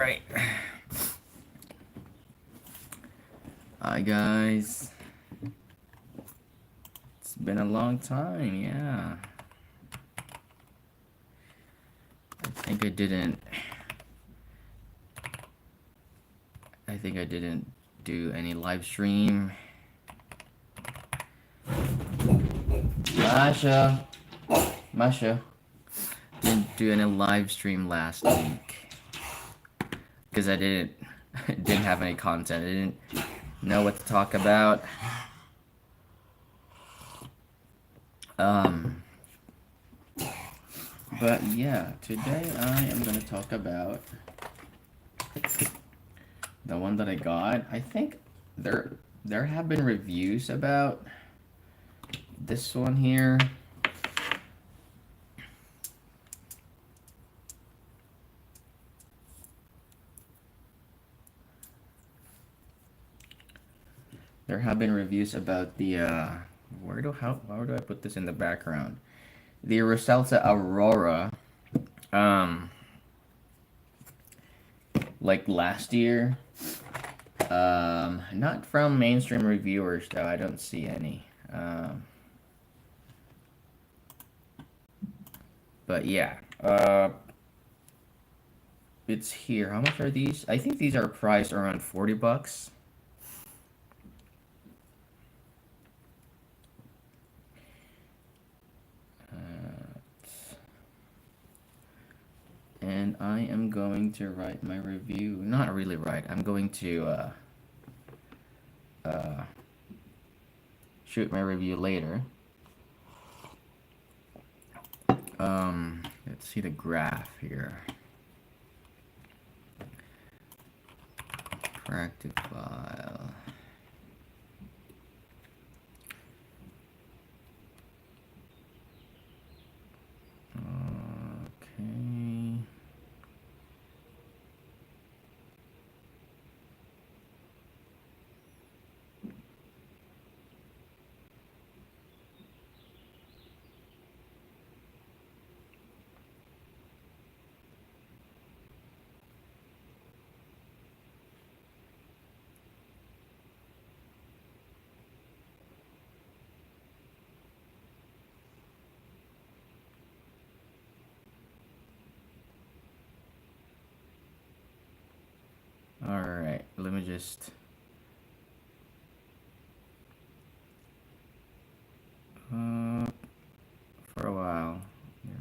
Right. Hi guys. It's been a long time, yeah. I think I didn't do any live stream. Masha didn't do any live stream last week because I didn't have any content. I didn't know what to talk about. But yeah, today I am gonna talk about the one that I got. I think there have been reviews about this one here. There have been reviews about the how do I put this in the background? The Roseselsa Aurora, like last year. Not from mainstream reviewers though. I don't see any. But yeah, it's here. How much are these? I think these are priced around $40. And I am going to write my review. Not really write. I'm going to shoot my review later. Let's see the graph here. Practifile. Okay. Alright, let me just... for a while. There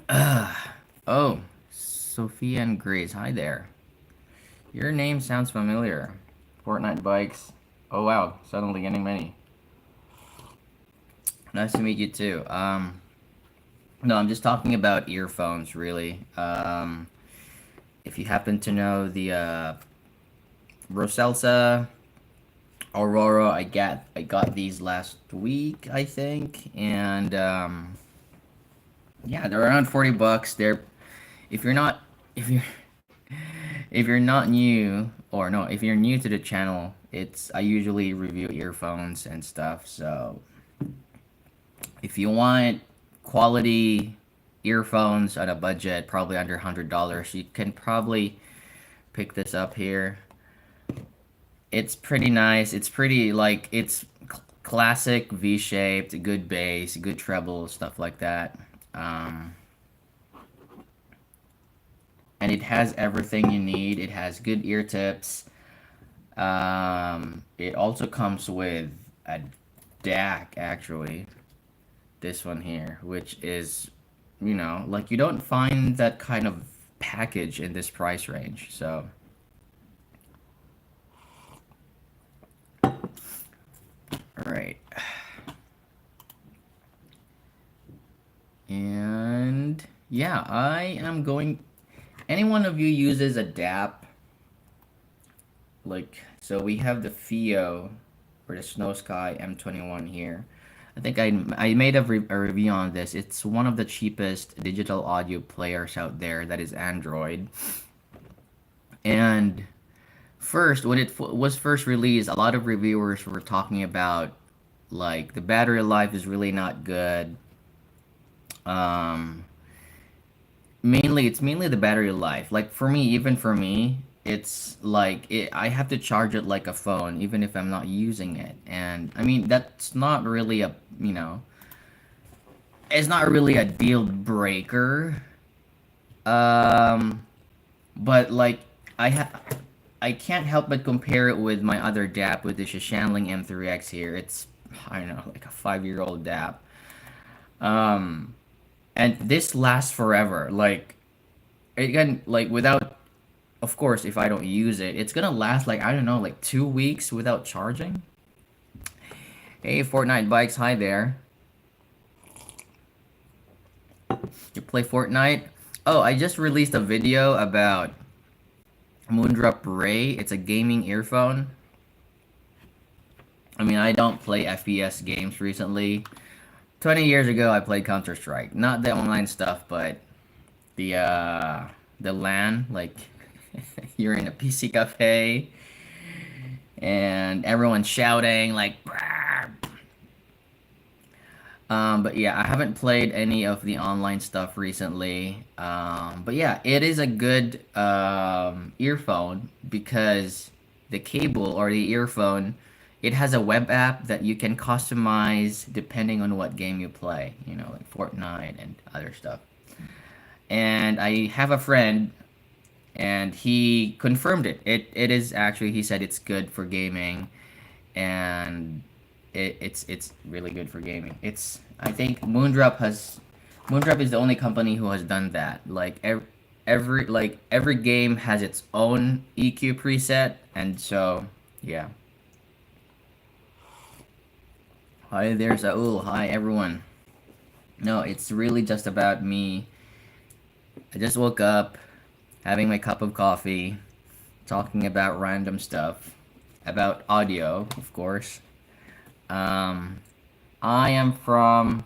we go. Oh, Sophia and Grace, hi there. Your name sounds familiar. Fortnite bikes. Oh wow, suddenly getting many. Nice to meet you too. No, I'm just talking about earphones, really. If you happen to know the Roseselsa Aurora, I got these last week, I think, and yeah, they're around $40. They're if you're not if you're if you're not new or no, if you're new to the channel, it's I usually review earphones and stuff. So if you want quality earphones on a budget, probably under $100, you can probably pick this up here. It's pretty nice. It's pretty like it's classic V-shaped, good bass, good treble, stuff like that. And it has everything you need. It has good ear tips. It also comes with a DAC actually. This one here, which is, like you don't find that kind of package in this price range. So, all right. And yeah, I am going. Any one of you uses a DAP? Like, so we have the FIO or the Snow Sky M21 here. I think I made a review on this. It's one of the cheapest digital audio players out there that is Android. And first, when it was first released, a lot of reviewers were talking about Like the battery life is really not good. Um, it's mainly the battery life. Like for me, even for me, it's like I have to charge it like a phone, even if I'm not using it. And I mean, that's not really it's not really a deal breaker. Um, but like I ha I can't help but compare it with my other DAP with the Shishanling M3X here. It's, I don't know, like a 5-year-old DAP. Um, and this lasts forever. Like, again, like without, of course, if I don't use it, it's gonna last like, I don't know, like 2 weeks without charging. Hey, Fortnite Bikes, hi there. You play Fortnite? Oh, I just released a video about Moondrop Ray. It's a gaming earphone. I mean, I don't play FPS games recently. 20 years ago, I played Counter Strike. Not the online stuff, but the the LAN. Like you're in a PC cafe and everyone's shouting like. "Brah." But yeah, I haven't played any of the online stuff recently. But yeah, it is a good earphone because the cable or the earphone, it has a web app that you can customize depending on what game you play, you know, like Fortnite and other stuff. And I have a friend and he confirmed it. It is actually, he said it's good for gaming and it's really good for gaming. It's, I think Moondrop is the only company who has done that. Like every game has its own EQ preset, and so yeah. Hi there, Saul. Hi everyone. No, it's really just about me. I just woke up, having my cup of coffee, talking about random stuff, about audio, of course. Um, I am from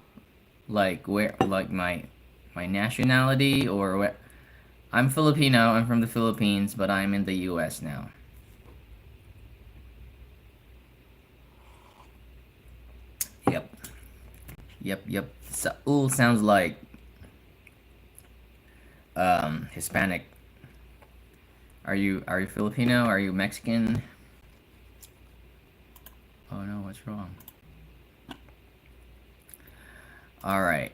like where like my nationality or where I'm Filipino. I'm from the Philippines, but I'm in the U.S. now. Yep, yep. Saul sounds like Hispanic. Are you Filipino? Are you Mexican? Oh no, what's wrong? All right.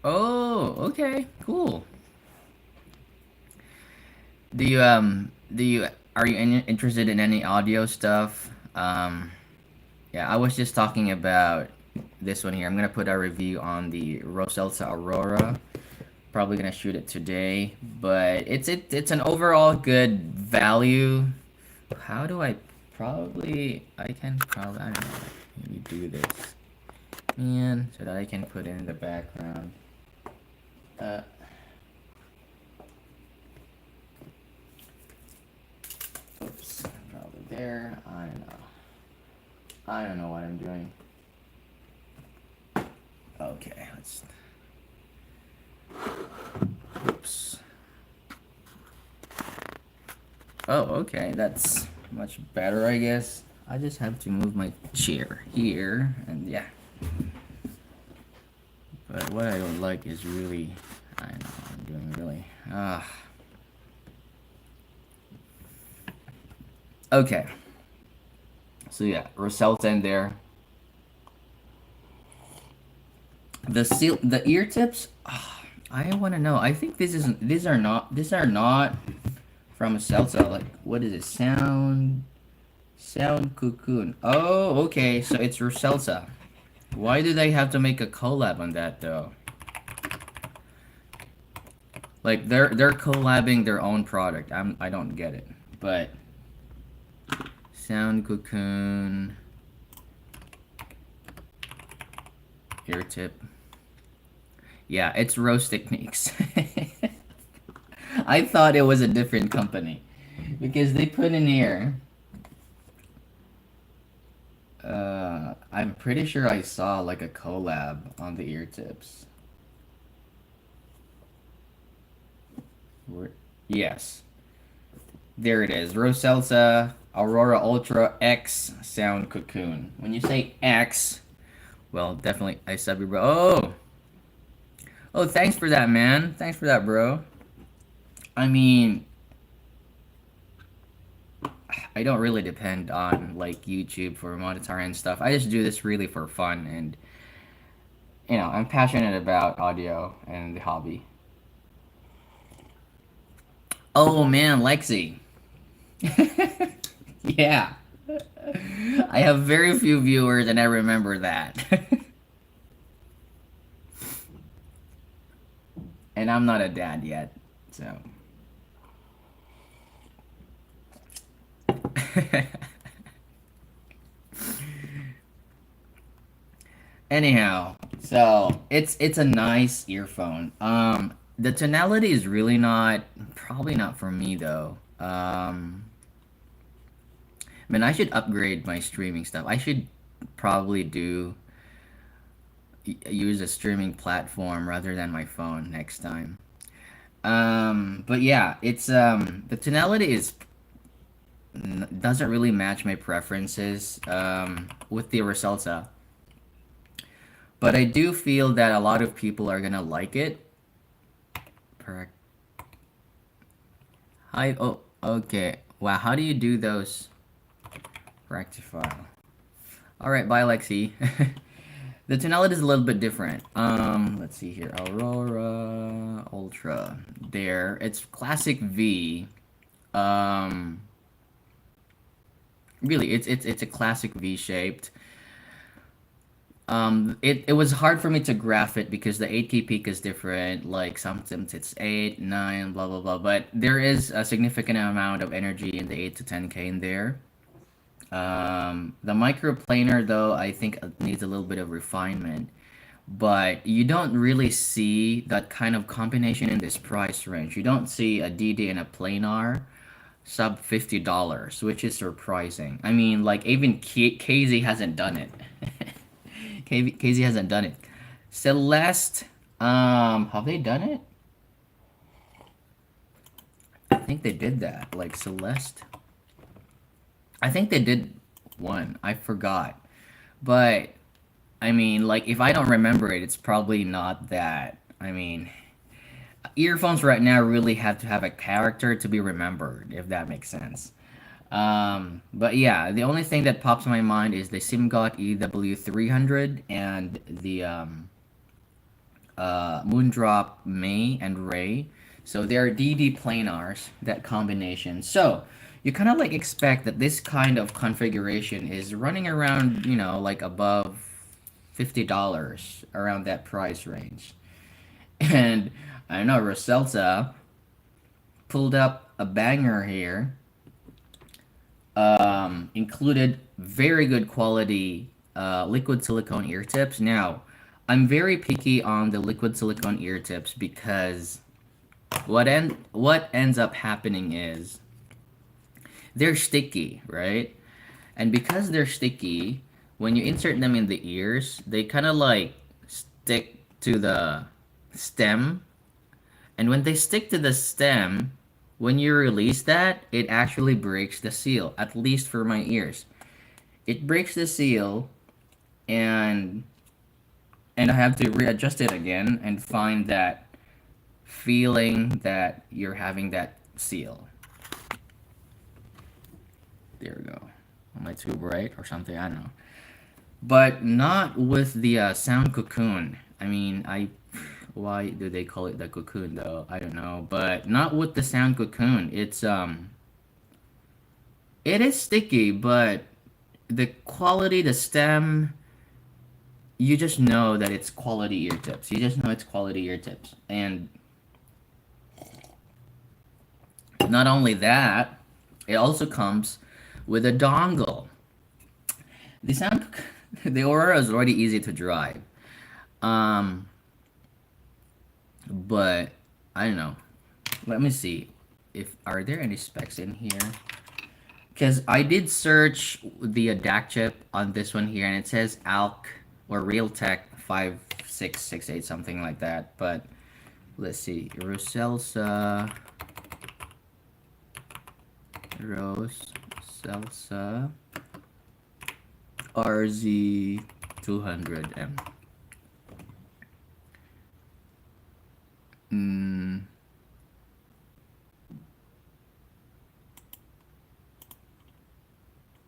Oh, okay, cool. Do you are you interested in any audio stuff? Yeah, I was just talking about this one here. I'm gonna put a review on the Roseselsa Aurora. Probably gonna shoot it today, but it's an overall good value. How do I I can probably, I don't know, maybe do this, man, so that I can put it in the background. Uh, Oops, probably there. I don't know what I'm doing. Okay, let's. Oops. Oh, okay, that's much better, I guess. I just have to move my chair here, and yeah. But what I don't like is really, I don't know what I'm doing really. Okay. So yeah, Roselta in there. The ear tips. I want to know. I think these are not from a Celta. Like what is it? Sound Cocoon. Oh, okay. So it's Roselsa. Why do they have to make a collab on that though? Like they're collabing their own product. I don't get it. But Sound Cocoon ear tip. Yeah, it's Rose Techniques. I thought it was a different company because they put in here. I'm pretty sure I saw like a collab on the ear tips. Yes, there it is. Roseselsa Aurora Ultra X sound cocoon. When you say X, well, definitely I sub you, bro. Oh, thanks for that, man. Thanks for that, bro. I mean, I don't really depend on like YouTube for monetary and stuff. I just do this really for fun, and I'm passionate about audio and the hobby. Oh man, Lexi. Yeah. I have very few viewers and I remember that. And I'm not a dad yet, so. Anyhow, so it's a nice earphone. The tonality is really not, probably not for me though. Man, I should upgrade my streaming stuff. I should probably use a streaming platform rather than my phone next time. But yeah, it's the tonality is doesn't really match my preferences with the Roseselsa. But I do feel that a lot of people are gonna like it. Correct. Hi. Oh, okay. Wow. How do you do those? Rectify. All right. Bye, Lexi. The tonality is a little bit different. Let's see here. Aurora Ultra. There. It's classic V. Um, really, it's a classic V shaped. It was hard for me to graph it because the 8K peak is different. Like sometimes it's 8, 9, blah blah blah. But there is a significant amount of energy in the 8 to 10K in there. The microplanar though, I think needs a little bit of refinement. But you don't really see that kind of combination in this price range. You don't see a DD and a planar sub $50, which is surprising. I mean, like even KZ hasn't done it. KZ hasn't done it. Celeste, have they done it? I think they did that. Like Celeste. I think they did one. I forgot. But I mean, like if I don't remember it, it's probably not that. I mean, earphones right now really have to have a character to be remembered, if that makes sense. But yeah, the only thing that pops in my mind is the SimGot EW300 and the Moondrop May and Ray. So they're DD planars, that combination. So you kind of like expect that this kind of configuration is running around, like above $50 around that price range. And I don't know, Roseselsa pulled up a banger here. Included very good quality liquid silicone ear tips. Now, I'm very picky on the liquid silicone ear tips because what ends up happening is they're sticky, right? And because they're sticky, when you insert them in the ears, they kind of like stick to the stem. And when they stick to the stem, when you release that, it actually breaks the seal, at least for my ears. It breaks the seal and I have to readjust it again and find that feeling that you're having that seal. There we go. Am I too bright or something? I don't know. But not with the sound cocoon. I mean, why do they call it the cocoon though? I don't know. But not with the sound cocoon. It is sticky, but the quality, the stem, you just know that it's quality ear tips. You just know it's quality ear tips. And not only that, it also comes with a dongle. The sound, the Aurora is already easy to drive. But I don't know. Let me see if are there any specs in here. Because I did search the DAC chip on this one here, and it says ALC or Realtek 5668, something like that. But let's see, Roseselsa Roseselsa RZ200M. Mm,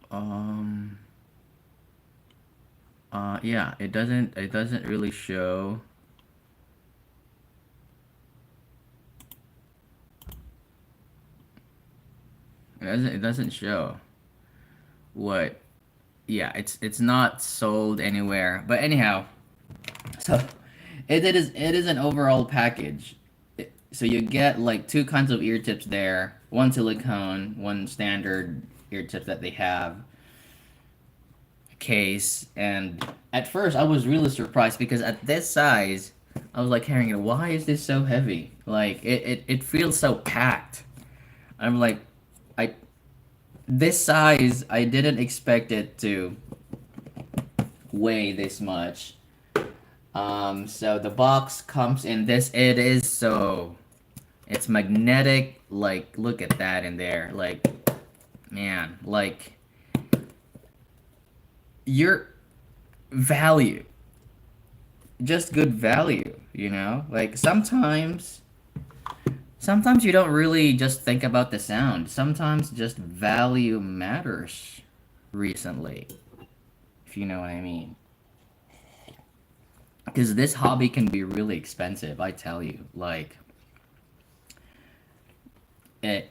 um, yeah, it doesn't really show. It doesn't show what. Yeah, it's not sold anywhere. But anyhow, so it is an overall package. So you get like two kinds of ear tips there. One silicone, one standard ear tip that they have case. And at first I was really surprised because at this size, I was like carrying it. Why is this so heavy? Like it feels so packed. I'm like, I this size I didn't expect it to weigh this much. So the box comes in this. It is so it's magnetic. Like look at that in there. Like man, like your value, just good value. Like sometimes you don't really just think about the sound. Sometimes just value matters. Recently, if you know what I mean. Because this hobby can be really expensive, I tell you. Like, it,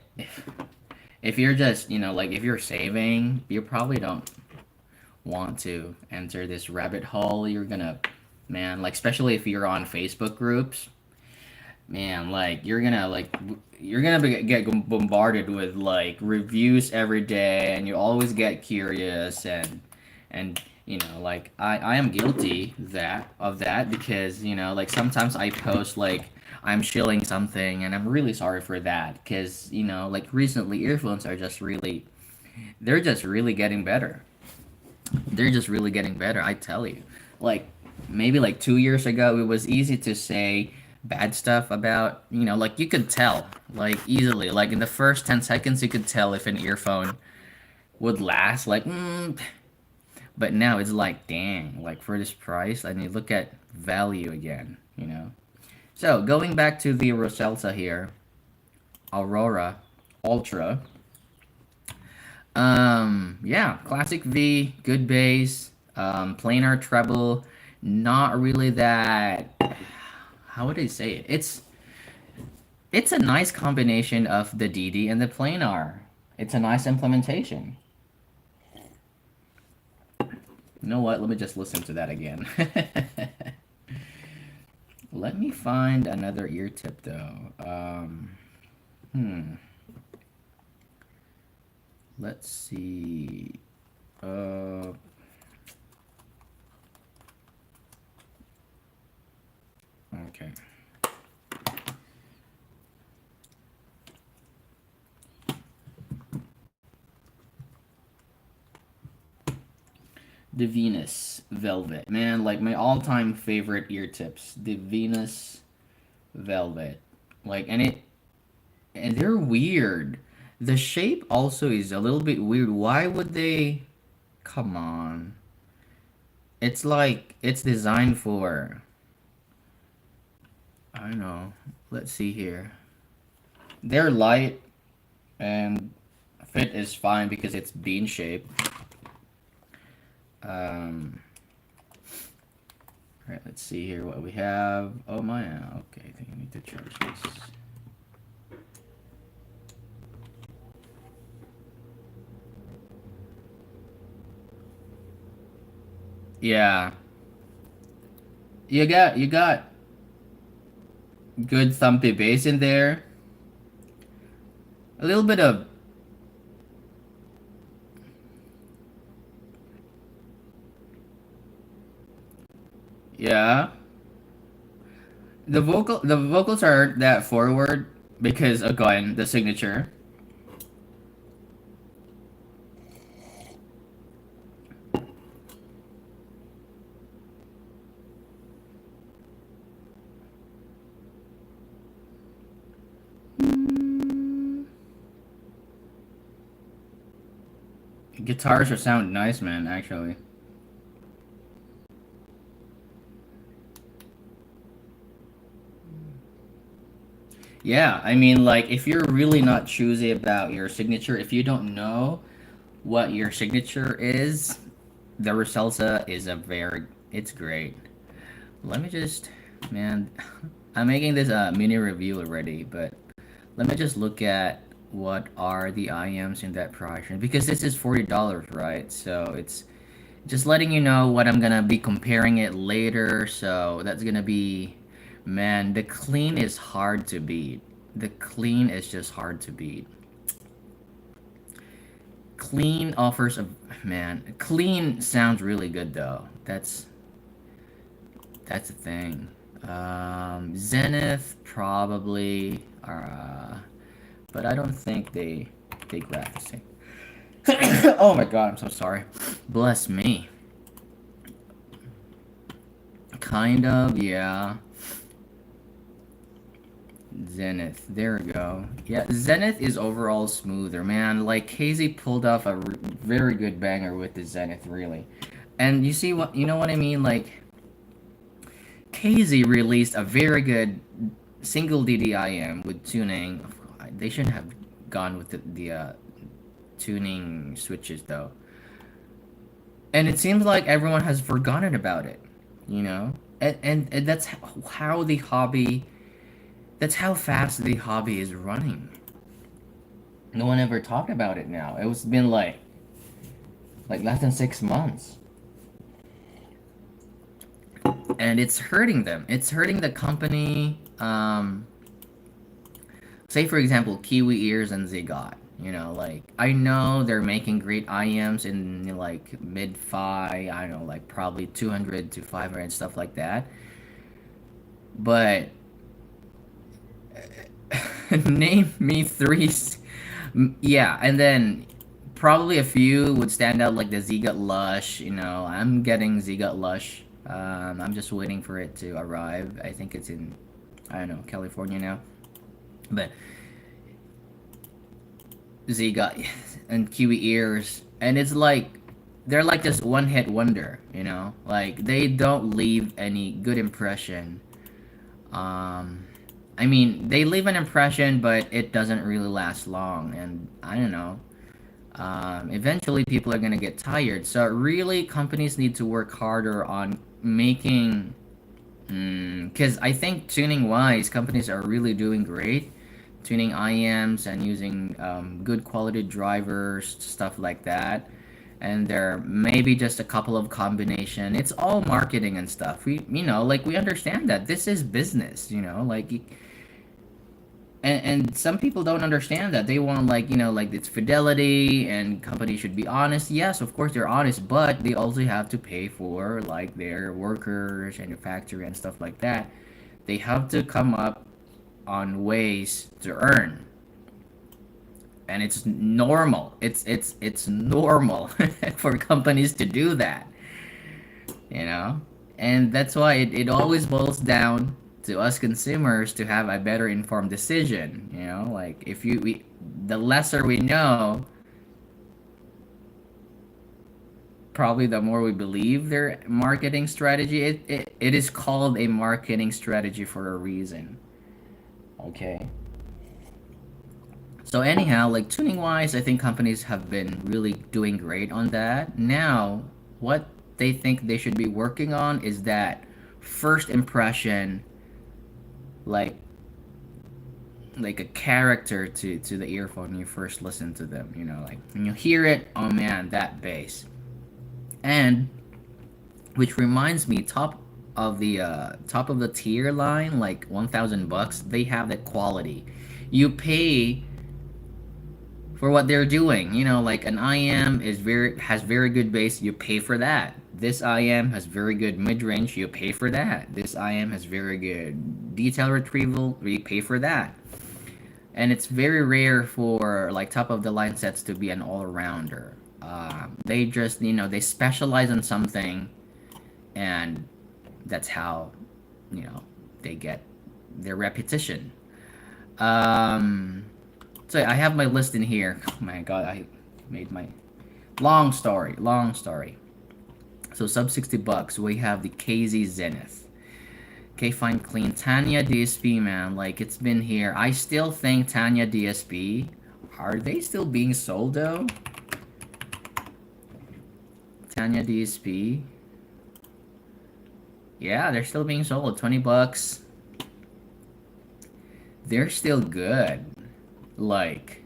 if you're just, like if you're saving, you probably don't want to enter this rabbit hole. You're gonna, man, like, especially if you're on Facebook groups, man, like, get bombarded with, like, reviews every day, and you always get curious, and like I am guilty of that because like sometimes I post like I'm shilling something and I'm really sorry for that because like recently earphones are just really they're just really getting better. They're just really getting better, I tell you. Like maybe like 2 years ago it was easy to say bad stuff about like you could tell like easily like in the first 10 seconds you could tell if an earphone would last like but now it's like, dang, like for this price, I need to look at value again. So going back to the Roseselsa here, Aurora Ultra. Yeah, classic V, good bass, planar treble, not really that. How would I say it? It's a nice combination of the DD and the planar. It's a nice implementation. You know what? Let me just listen to that again. Let me find another ear tip though. Hmm. Let's see. Uh. Okay. The Venus Velvet. Man, like my all-time favorite ear tips. The Venus Velvet. Like, and they're weird. The shape also is a little bit weird. Why would they? Come on. It's like it's designed for. I don't know. Let's see here. They're light and fit is fine because it's bean shaped. All right, let's see here what we have. Oh my, okay, I think I need to charge this. Yeah, you got good thumpy bass in there. A little bit of yeah. The vocals aren't that forward because again the signature. Guitars are sound nice, man. Actually. Yeah, I mean, like, if you're really not choosy about your signature, if you don't know what your signature is, the Roseselsa is a very, it's great. Let me just, man, I'm making this mini review already, but let me just look at what are the IMs in that price range because this is $40, right? So it's just letting you know what I'm gonna be comparing it later. So that's gonna be, man, the clean is hard to beat. The clean is just hard to beat. Clean offers a, man. Clean sounds really good though. That's the thing. Zenith probably, but I don't think they graph the same. Oh my god, I'm so sorry. Bless me. Kind of, yeah. Zenith, there we go. Yeah, Zenith is overall smoother, man. Like Casey pulled off a very good banger with the Zenith, really. And you see what you know what I mean? Like Casey released a very good single DDIM with tuning. They shouldn't have gone with the tuning switches though. And it seems like everyone has forgotten about it, you know? And that's how the hobby, that's how fast the hobby is running. No one ever talked about it now. It was been like less than 6 months. And it's hurting them. It's hurting the company. Say for example, Kiwi Ears and Zigot. You know, like I know they're making great IMs in like mid fi. I don't know, like probably 200 to 500 stuff like that. But name me three. Yeah, and then probably a few would stand out like the Zigot Lush. You know, I'm getting Zigot Lush. I'm just waiting for it to arrive. I think it's in, I don't know, California now. But Zigot and Kiwi Ears, and it's like they're like just one hit wonder. You know, like they don't leave any good impression. Um, I mean, they leave an impression, but it doesn't really last long. And I don't know. Eventually, people are gonna get tired. So really, companies need to work harder on making. Because I think tuning wise, companies are really doing great, tuning IMs and using good quality drivers, stuff like that. And there may be just a couple of combination. It's all marketing and stuff. Like we understand that this is business. Like and some people don't understand that they want like it's fidelity and companies should be honest. Yes, of course they're honest, but they also have to pay for like their workers and their factory and stuff like that. They have to come up on ways to earn, and it's normal. It's normal for companies to do that, you know and that's why it always boils down to us consumers to have a better informed decision. Like if the lesser we know, probably the more we believe their marketing strategy. It is called a marketing strategy for a reason. Okay. So anyhow, like tuning wise, I think companies have been really doing great on that. Now, what they think they should be working on is that first impression, like a character to the earphone when you first listen to them. Like when you hear it, oh man, that bass. And which reminds me, top of the tier line, like 1,000 bucks, they have that quality. You pay for what they're doing. Like an IM has very good bass, you pay for that. This IM has very good mid range, you pay for that. This IM has very good detail retrieval, you pay for that. And it's very rare for like top of the line sets to be an all rounder. They just they specialize on something, and that's how you know they get their repetition. Um, so I have my list in here. Oh my god, I made my Long story, long story. So sub 60 bucks, we have the KZ Zenith. Okay, fine, clean. Tanya DSP, man, like it's been here. I still think Tanya DSP, are they still being sold though? Tanya DSP. Yeah, they're still being sold. 20 bucks. They're still good. Like,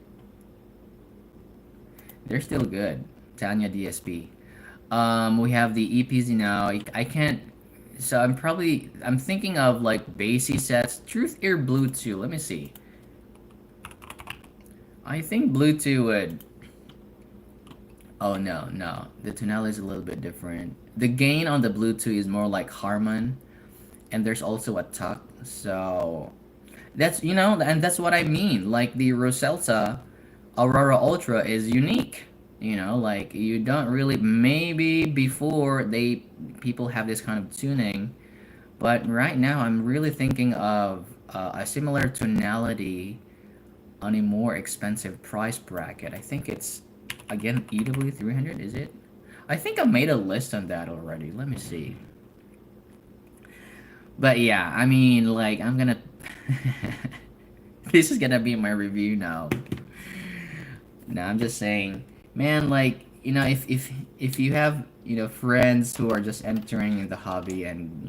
they're still good. Tanya DSP. We have the EPZ now. I can't. So I'm thinking of like bassy sets. Truth Ear Bluetooth. Let me see. I think Bluetooth would. Oh no, no. The tonality is a little bit different. The gain on the Bluetooth is more like Harman, and there's also a tuck. So that's and that's what I mean. Like the Roseselsa Aurora Ultra is unique. Like you don't really maybe before they people have this kind of tuning, but right now I'm really thinking of a similar tonality on a more expensive price bracket. I think it's again EW 300. Is it? I think I made a list on that already. Let me see. But yeah, I mean, like I'm gonna. This is gonna be my review now. No, I'm just saying, man. Like if you have friends who are just entering the hobby and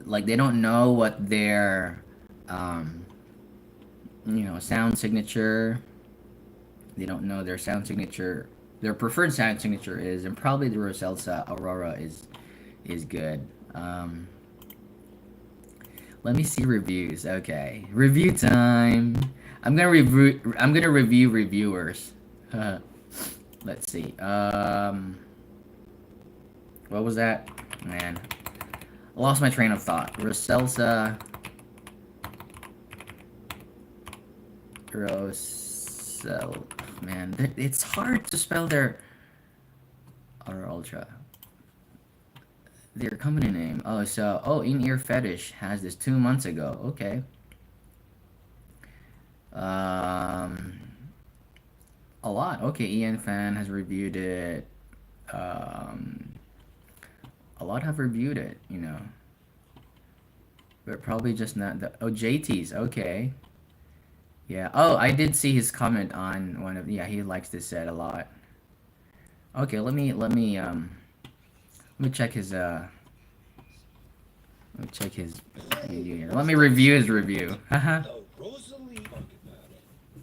like they don't know what their um sound signature. They don't know their sound signature. Their preferred sound signature is, and probably the Roseselsa Aurora is good. Let me see reviews. Okay, review time. I'm gonna review reviewers. Let's see. What was that? Man, I lost my train of thought. Rosel. Man, it's hard to spell or Ultra. Their company name. In-ear fetish has this 2 months ago. Okay. Um, a lot. Okay, Ian Fan has reviewed it. Um, a lot have reviewed it. But probably just not the. Oh, JT's. Okay. Yeah. Oh, I did see his comment on one of. Yeah, he likes this set a lot. Okay, let me check his let me check his review here. Let me review his review. Haha.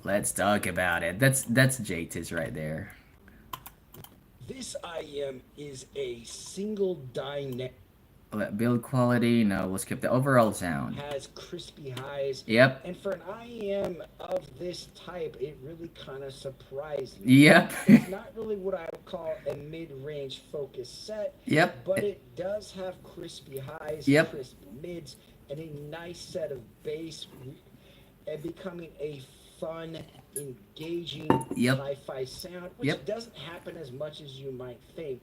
Let's talk about it. That's JT's right there. This IEM is a single dynamic. Build quality, no, we'll skip the overall sound. Has crispy highs. Yep. And for an IEM of this type, it really kind of surprised me. Yep. It's not really what I would call a mid-range focused set. Yep. But it does have crispy highs, yep. crispy mids, and a nice set of bass, and becoming a fun, engaging yep. hi-fi sound, which yep. doesn't happen as much as you might think.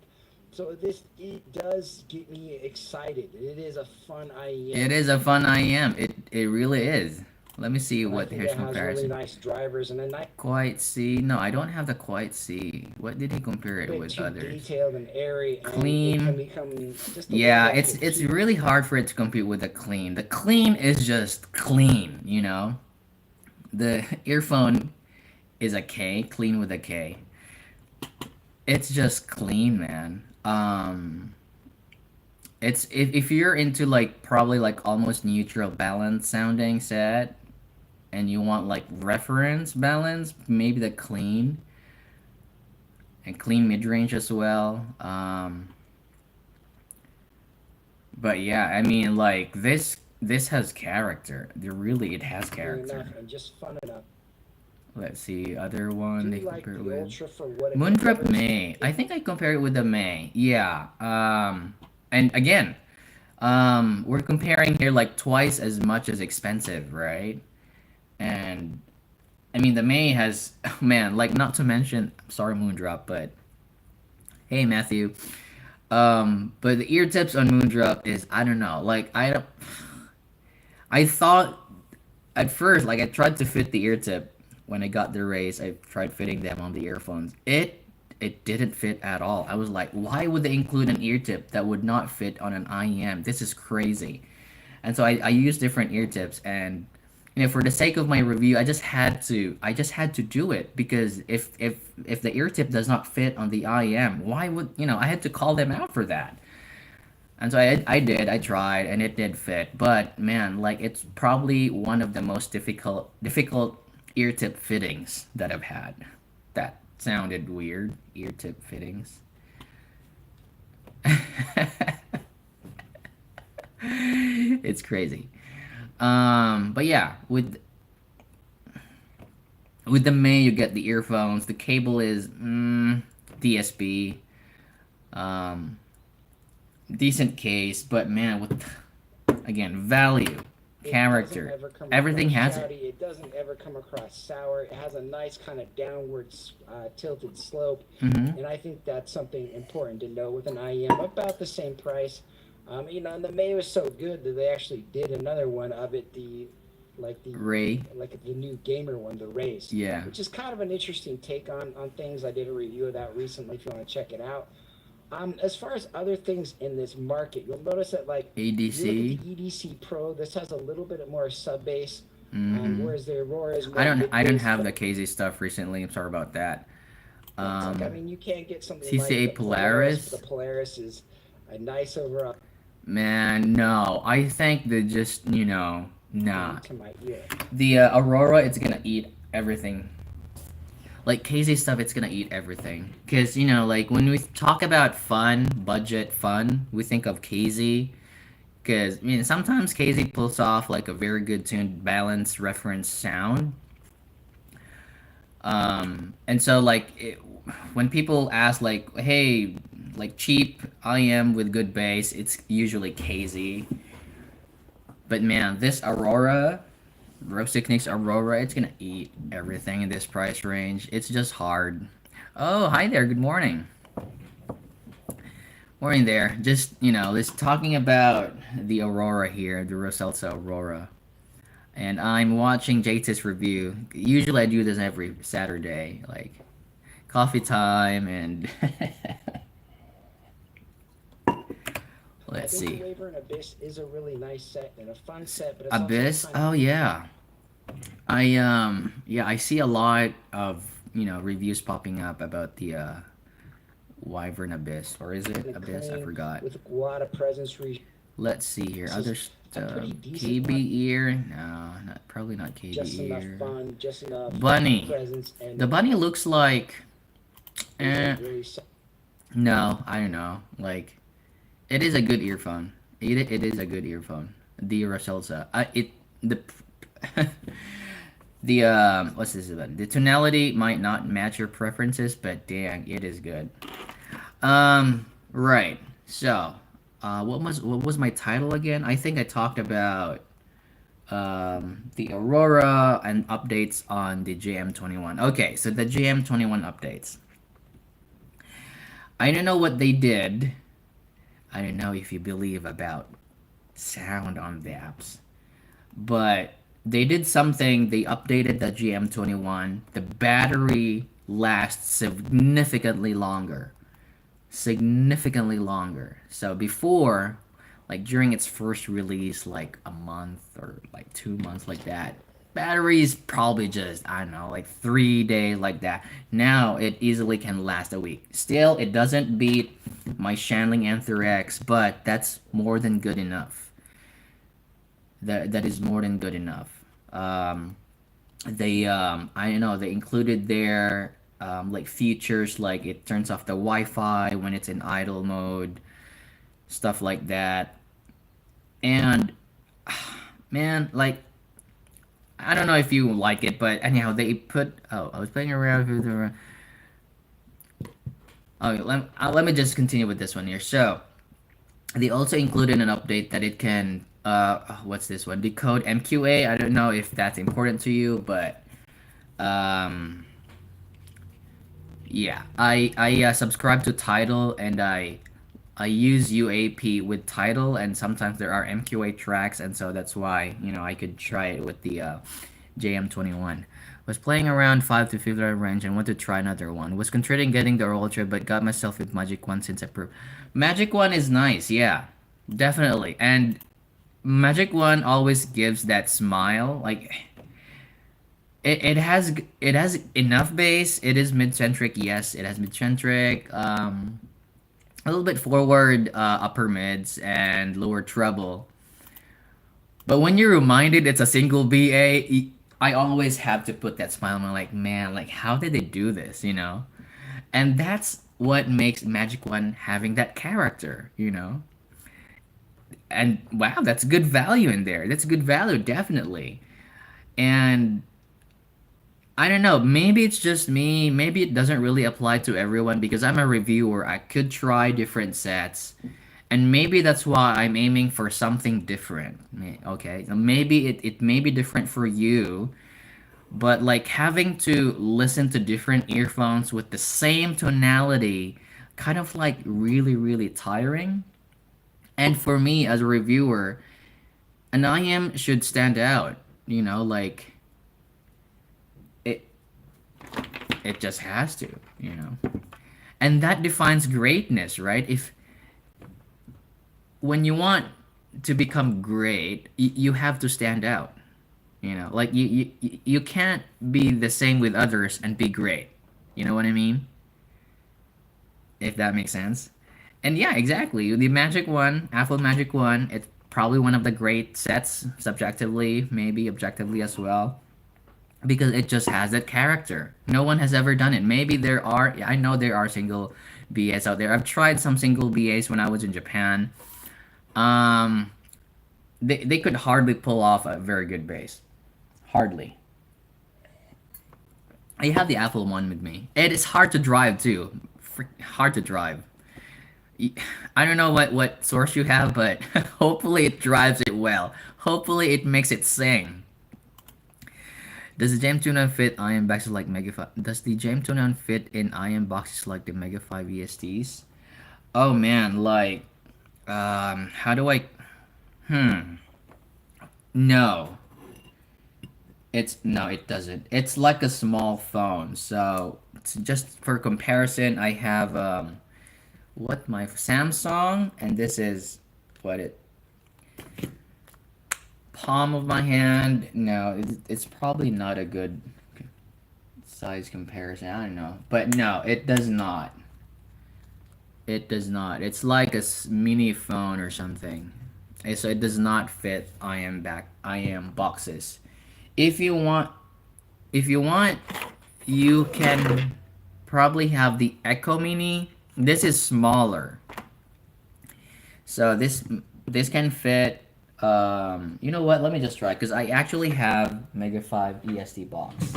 So it does get me excited. It is a fun IEM. It is a fun IEM. It really is. Let me see what here's comparison. Has really nice drivers and a nice. Quiet C. No, I don't have the Quiet C. What did he compare it with others? Detailed and airy. Clean. And it can become just yeah, it's really hard for it to compete with the clean. The clean is just clean. The earphone is a K. Clean with a K. It's just clean, man. It's if you're into like probably like almost neutral balance sounding set and you want like reference balance, maybe the clean and clean mid-range as well. But yeah, I mean like this has character. It has character. And just fun enough. Let's see, other one they like compare the with. Ultra for what Moondrop May. I think I compare it with the May. Yeah. And again, we're comparing here like twice as much as expensive, right? And I mean the May has man, like not to mention sorry Moondrop, but hey Matthew. But the ear tips on Moondrop is I don't know, like I thought at first like I tried to fit the ear tip when I got the Rays, I tried fitting them on the earphones. It didn't fit at all. I was like, why would they include an ear tip that would not fit on an IEM? This is crazy. And so I used different ear tips, and for the sake of my review, I just had to do it, because if the ear tip does not fit on the IEM, why would I had to call them out for that. And so I tried, and it did fit. But man, like, it's probably one of the most difficult ear tip fittings that I've had. That sounded weird. Ear tip fittings. It's crazy. But yeah, with the May, you get the earphones. The cable is DSP. Um, Decent case, but man, with again value, It doesn't character, ever come everything across has it. shouty. It doesn't ever come across sour. It has a nice kind of downwards tilted slope, Hmm. and I think that's something important to know with an IEM. About the same price. And the May was so good that they actually did another one of it. Like the Ray, like the new gamer one, the Race, yeah, which is kind of an interesting take on things. I did a review of that recently. If you want to check it out. As far as other things in this market, you'll notice that, like, if you look at the ADC. EDC Pro, this has a little bit more sub bass, Hmm. whereas the Aurora is I more don't mid I don't bass. have But the KZ stuff recently. I'm sorry about that. it's like, I Um, mean, you can't get something like CCA the Polaris, but the Polaris. Polaris is a nice overall Man, no. I think they just nah. to my ear. The Aurora, it's gonna eat everything. Like KZ stuff, it's gonna eat everything. Cause like when we talk about fun, budget fun, we think of KZ. Cause sometimes KZ pulls off like a very good tuned, balanced reference sound. And so like when people ask like, hey, like cheap IM with good bass, it's usually KZ. But man, this Aurora, Rose Techniques Aurora, it's gonna eat everything in this price range. It's just hard. Oh, hi there. Good morning. Morning there. Just let's talking about the Aurora here, the Roseselsa Aurora, and I'm watching JT's review. Usually, I do this every Saturday, like coffee time, and I let's think the see, Waver and Abyss is a really nice set and a fun set, but it's also Abyss. kind of Oh yeah, I see a lot of reviews popping up about the Wyvern Abyss, or is it Abyss? I clean forgot. with a lot of presence. Let's see here. This is Other a stuff. pretty decent KB one. ear? No, probably not Just KB enough ear. fun, just enough Bunny. presence, and The bunny looks like. is a Eh, really no, I don't know. Like, it is a good earphone. It is a good earphone. The Roseselsa. The the what's this about? The tonality might not match your preferences, but dang, it is good. Right. So, what was my title again? I think I talked about the Aurora and updates on the JM21. Okay, so the JM21 updates. I don't know what they did. I don't know if you believe about sound on the apps, but they did something. They updated the GM21. The battery lasts significantly longer. Significantly longer. So before, like during its first release, like a month or like 2 months, like that, batteries probably just, I don't know, like 3 days, like that. Now it easily can last a week. Still, it doesn't beat my Shanling Anther X, but that's more than good enough. That is more than good enough. They I don't know, they included their like features, like it turns off the Wi-Fi when it's in idle mode, stuff like that. And man, like, I don't know if you like it, but anyhow, they put. Oh, I was playing around with the. Oh, let me just continue with this one here. So they also included an update that it can. What's this one? Decode MQA. I don't know if that's important to you, but um, yeah, I subscribe to Tidal, and I use UAP with Tidal, and sometimes there are MQA tracks, and so that's why I could try it with the JM21. Was playing around 5 to 50 range and want to try another one. Was considering getting the Ultra, but got myself with Magic One since I Magic One is nice, yeah, definitely. And Magic One always gives that smile. Like it has enough bass. It is mid centric, yes. It has mid centric. A little bit forward, upper mids and lower treble. But when you're reminded it's a single BA, I always have to put that smile on, like, man, like, how did they do this, you know? And that's what makes Magic One having that character, you know? And wow, that's good value in there. That's good value, definitely. And I don't know, maybe it's just me. Maybe it doesn't really apply to everyone because I'm a reviewer. I could try different sets. And maybe that's why I'm aiming for something different. Okay, so maybe it may be different for you, but like having to listen to different earphones with the same tonality, kind of like really, really tiring. And for me as a reviewer, an IM should stand out. You know, like it it just has to, you know. And that defines greatness, right? If when you want to become great, you have to stand out. You know, like you can't be the same with others and be great. You know what I mean? If that makes sense. And yeah, exactly. The Magic One, Apple Magic One, it's probably one of the great sets, subjectively, maybe objectively as well, because it just has that character. No one has ever done it. Maybe there are, I know there are single BAs out there. I've tried some single BAs when I was in Japan. Um, they could hardly pull off a very good bass. Hardly. I have the Apple One with me. It is hard to drive too. Hard to drive. I don't know what source you have, but hopefully it drives it well. Hopefully it makes it sing. Does the JM21 fit IM boxes like Mega 5? Does the JM21 fit in IM boxes like the Mega 5 ESTs? Oh man, like, how do I? Hmm. No, no, it doesn't. It's like a small phone. So just for comparison, I have what my Samsung, and this is what it palm of my hand. No, it's probably not a good size comparison. I don't know, but no, it does not. It does not. It's like a mini phone or something. So it does not fit IM boxes. If you want, if you want, you can probably have the Echo Mini. This is smaller, so this can fit. You know what? Let me just try because I actually have Mega 5 EST box.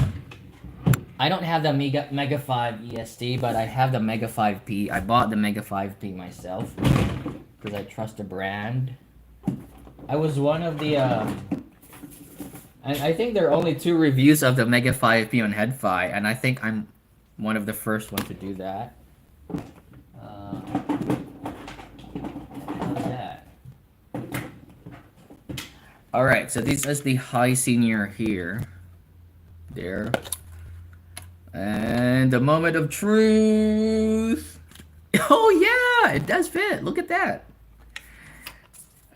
I don't have the Mega 5 EST, but I have the Mega 5P. I bought the Mega 5P myself because I trust the brand. I was one of the. I think there are only 2 reviews of the Mega 5P on HeadFi, and I think I'm one of the first ones to do that. How's that? Alright, so this is the high senior here. There. And the moment of truth. Oh yeah, it does fit. Look at that.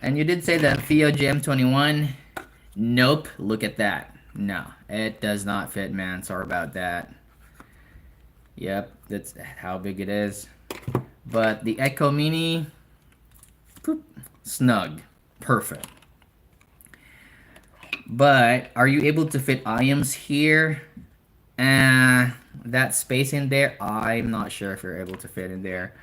And you did say that Fio JM21. Nope, look at that. No, it does not fit, man. Sorry about that. Yep, that's how big it is. But the Echo Mini, poop, snug, perfect. But are you able to fit IMs here? That space in there, I'm not sure if you're able to fit in there.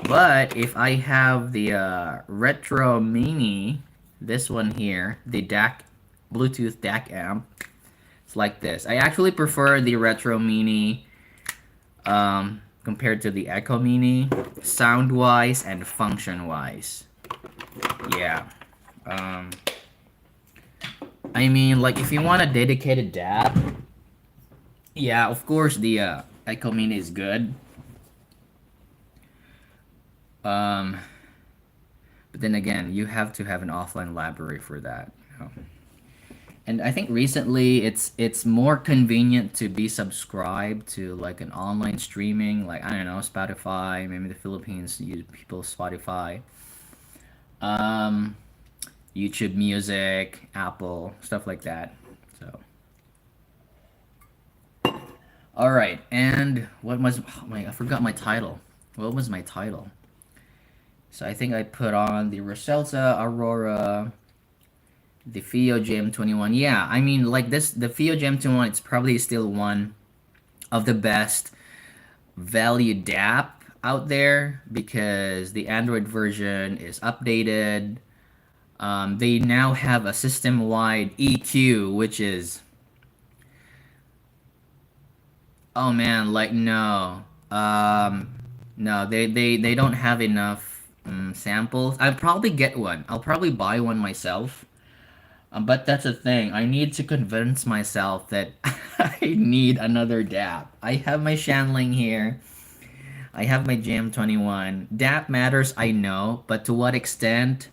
But if I have the Retro Mini, this one here, the DAC, Bluetooth DAC amp, it's like this. I actually prefer the Retro Mini compared to the Echo Mini, sound-wise and function-wise. Yeah. I mean, like, if you want a dedicated DAB, yeah, of course the Echo Mini is good. But then again, you have to have an offline library for that. You know? And I think recently it's more convenient to be subscribed to like an online streaming, like I don't know, Spotify, maybe the Philippines use people Spotify, um, YouTube Music, Apple, stuff like that. So, all right, and what was oh my I forgot my title. What was my title? So I think I put on the Roseselsa Aurora, the Fio JM21. Yeah, I mean like this, the Fio JM21. It's probably still one of the best value DAP out there because the Android version is updated. They now have a system-wide EQ, which is oh man, like no, no, they don't have enough samples. I'll probably get one. I'll probably buy one myself. But that's the thing. I need to convince myself that I need another DAP. I have my Shanling here. I have my JM21. DAP matters, I know, but to what extent?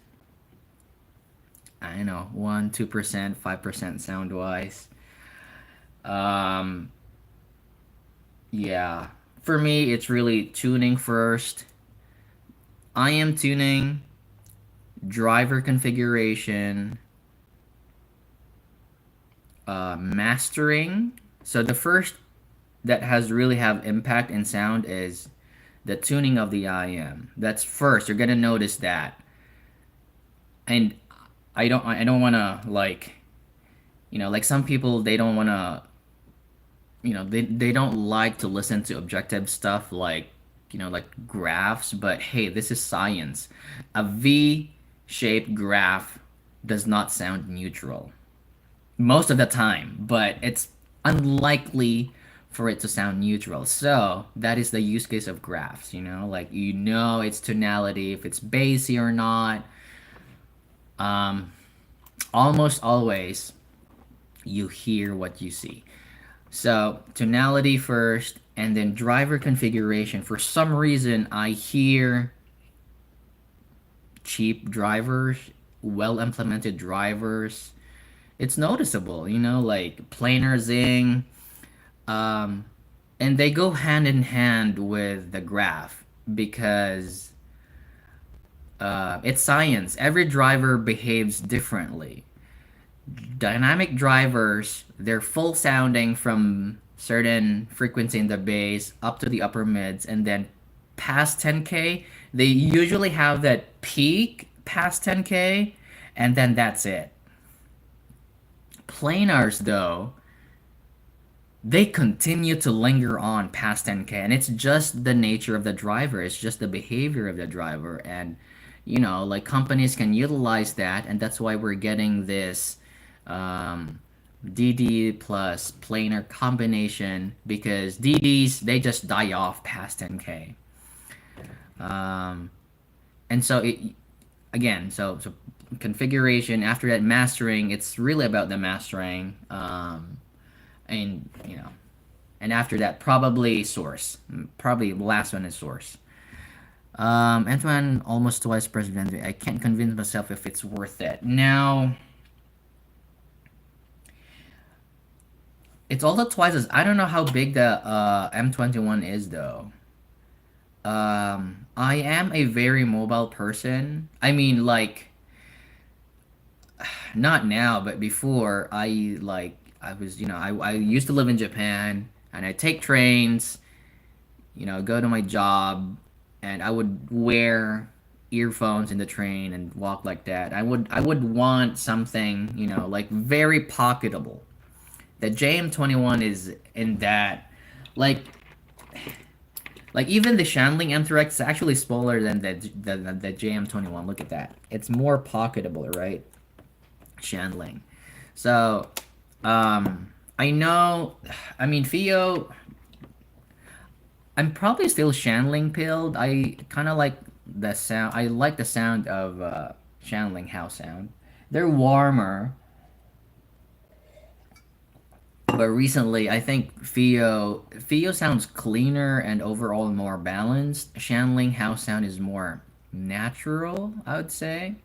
I know, 1, 2%, 5% sound wise. Um, yeah. For me, it's really tuning first. I am tuning, driver configuration, mastering. So the first that has really have impact in sound is the tuning of the IM. That's first. You're gonna notice that, and I don't wanna like like some people they don't wanna they don't like to listen to objective stuff like like graphs. But hey, this is science. A V-shaped graph does not sound neutral most of the time, but it's unlikely for it to sound neutral. So that is the use case of graphs, like its tonality, if it's bassy or not. Um, Almost always you hear what you see. So tonality first, and then driver configuration. For some reason, I hear cheap drivers, well implemented drivers. It's noticeable, like planar zing, um, and they go hand in hand with the graph because it's science. Every driver behaves differently. Dynamic drivers, they're full sounding from certain frequency in the bass up to the upper mids, and then past 10K, they usually have that peak past 10K, and then that's it. Planars, though, they continue to linger on past 10K, and it's just the nature of the driver, it's just the behavior of the driver. And like companies can utilize that, and that's why we're getting this um, DD plus planar combination, because DDs they just die off past 10K. um, and so it again, so configuration, after that mastering, it's really about the mastering. And and after that probably source, probably the last one is source. Antoine almost twice president. I can't convince myself if it's worth it. Now it's also twice as I don't know how big the M21 is though. I am a very mobile person. I mean, like, not now, but before, I was, I used to live in Japan, and I take trains, go to my job, and I would wear earphones in the train and walk like that. I would want something, like very pocketable. The JM21 is in that, like, even the Shanling M3X is actually smaller than the JM21. Look at that. It's more pocketable, right? Shanling. So, I know. I mean, Fio. I'm probably still Shanling pilled. I kind of like the sound. I like the sound of Shanling house sound. They're warmer, but recently I think Fio sounds cleaner and overall more balanced. Shanling house sound is more natural, I would say.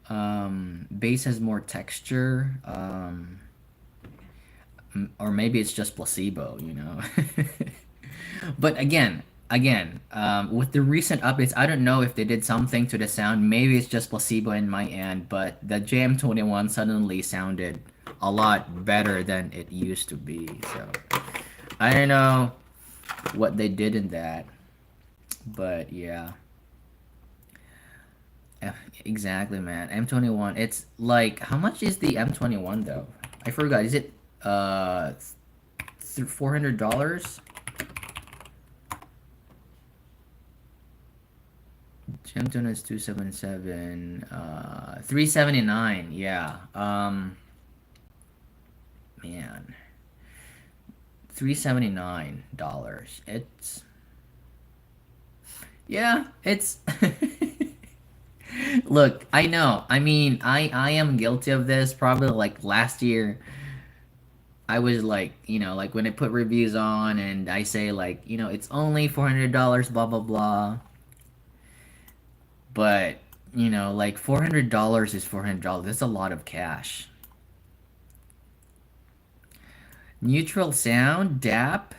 Bass has more texture. Or maybe it's just placebo, you know. But with the recent updates, I don't know if they did something to the sound. Maybe it's just placebo in my end, but the JM21 suddenly sounded a lot better than it used to be. So I don't know what they did in that, but yeah. Eh, exactly, man. M21. It's like, how much is the M21 though? I forgot. Is it $400? Gemtone is 277. 379. Yeah. Man. $379. It's, yeah, it's look, I know. I mean, I am guilty of this. Probably like last year, I was like, like when I put reviews on and I say like, it's only $400, blah blah blah. But, like $400 is $400. That's a lot of cash. Neutral sound, DAP.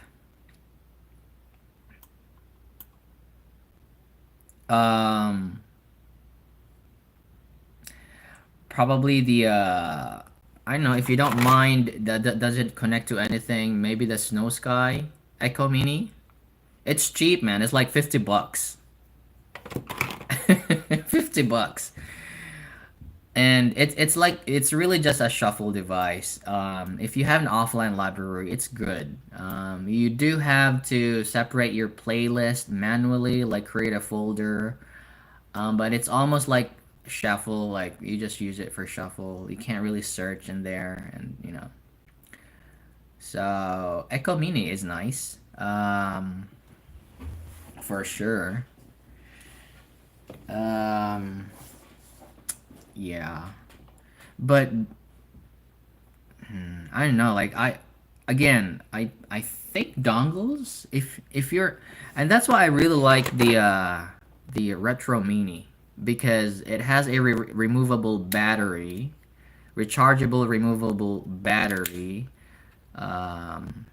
Um, Probably the I don't know if you don't mind that does it connect to anything. Maybe the Snow Sky Echo Mini. It's cheap, man. It's like $50. 50 bucks. And it's like it's really just a shuffle device. If you have an offline library, it's good. You do have to separate your playlist manually, like create a folder. But it's almost like shuffle, like you just use it for shuffle. You can't really search in there, and So Echo Mini is nice, for sure. Um, yeah, but I don't know. Like I think dongles. If you're, and that's why I really like the Retro Mini because it has a removable battery, rechargeable removable battery. Um,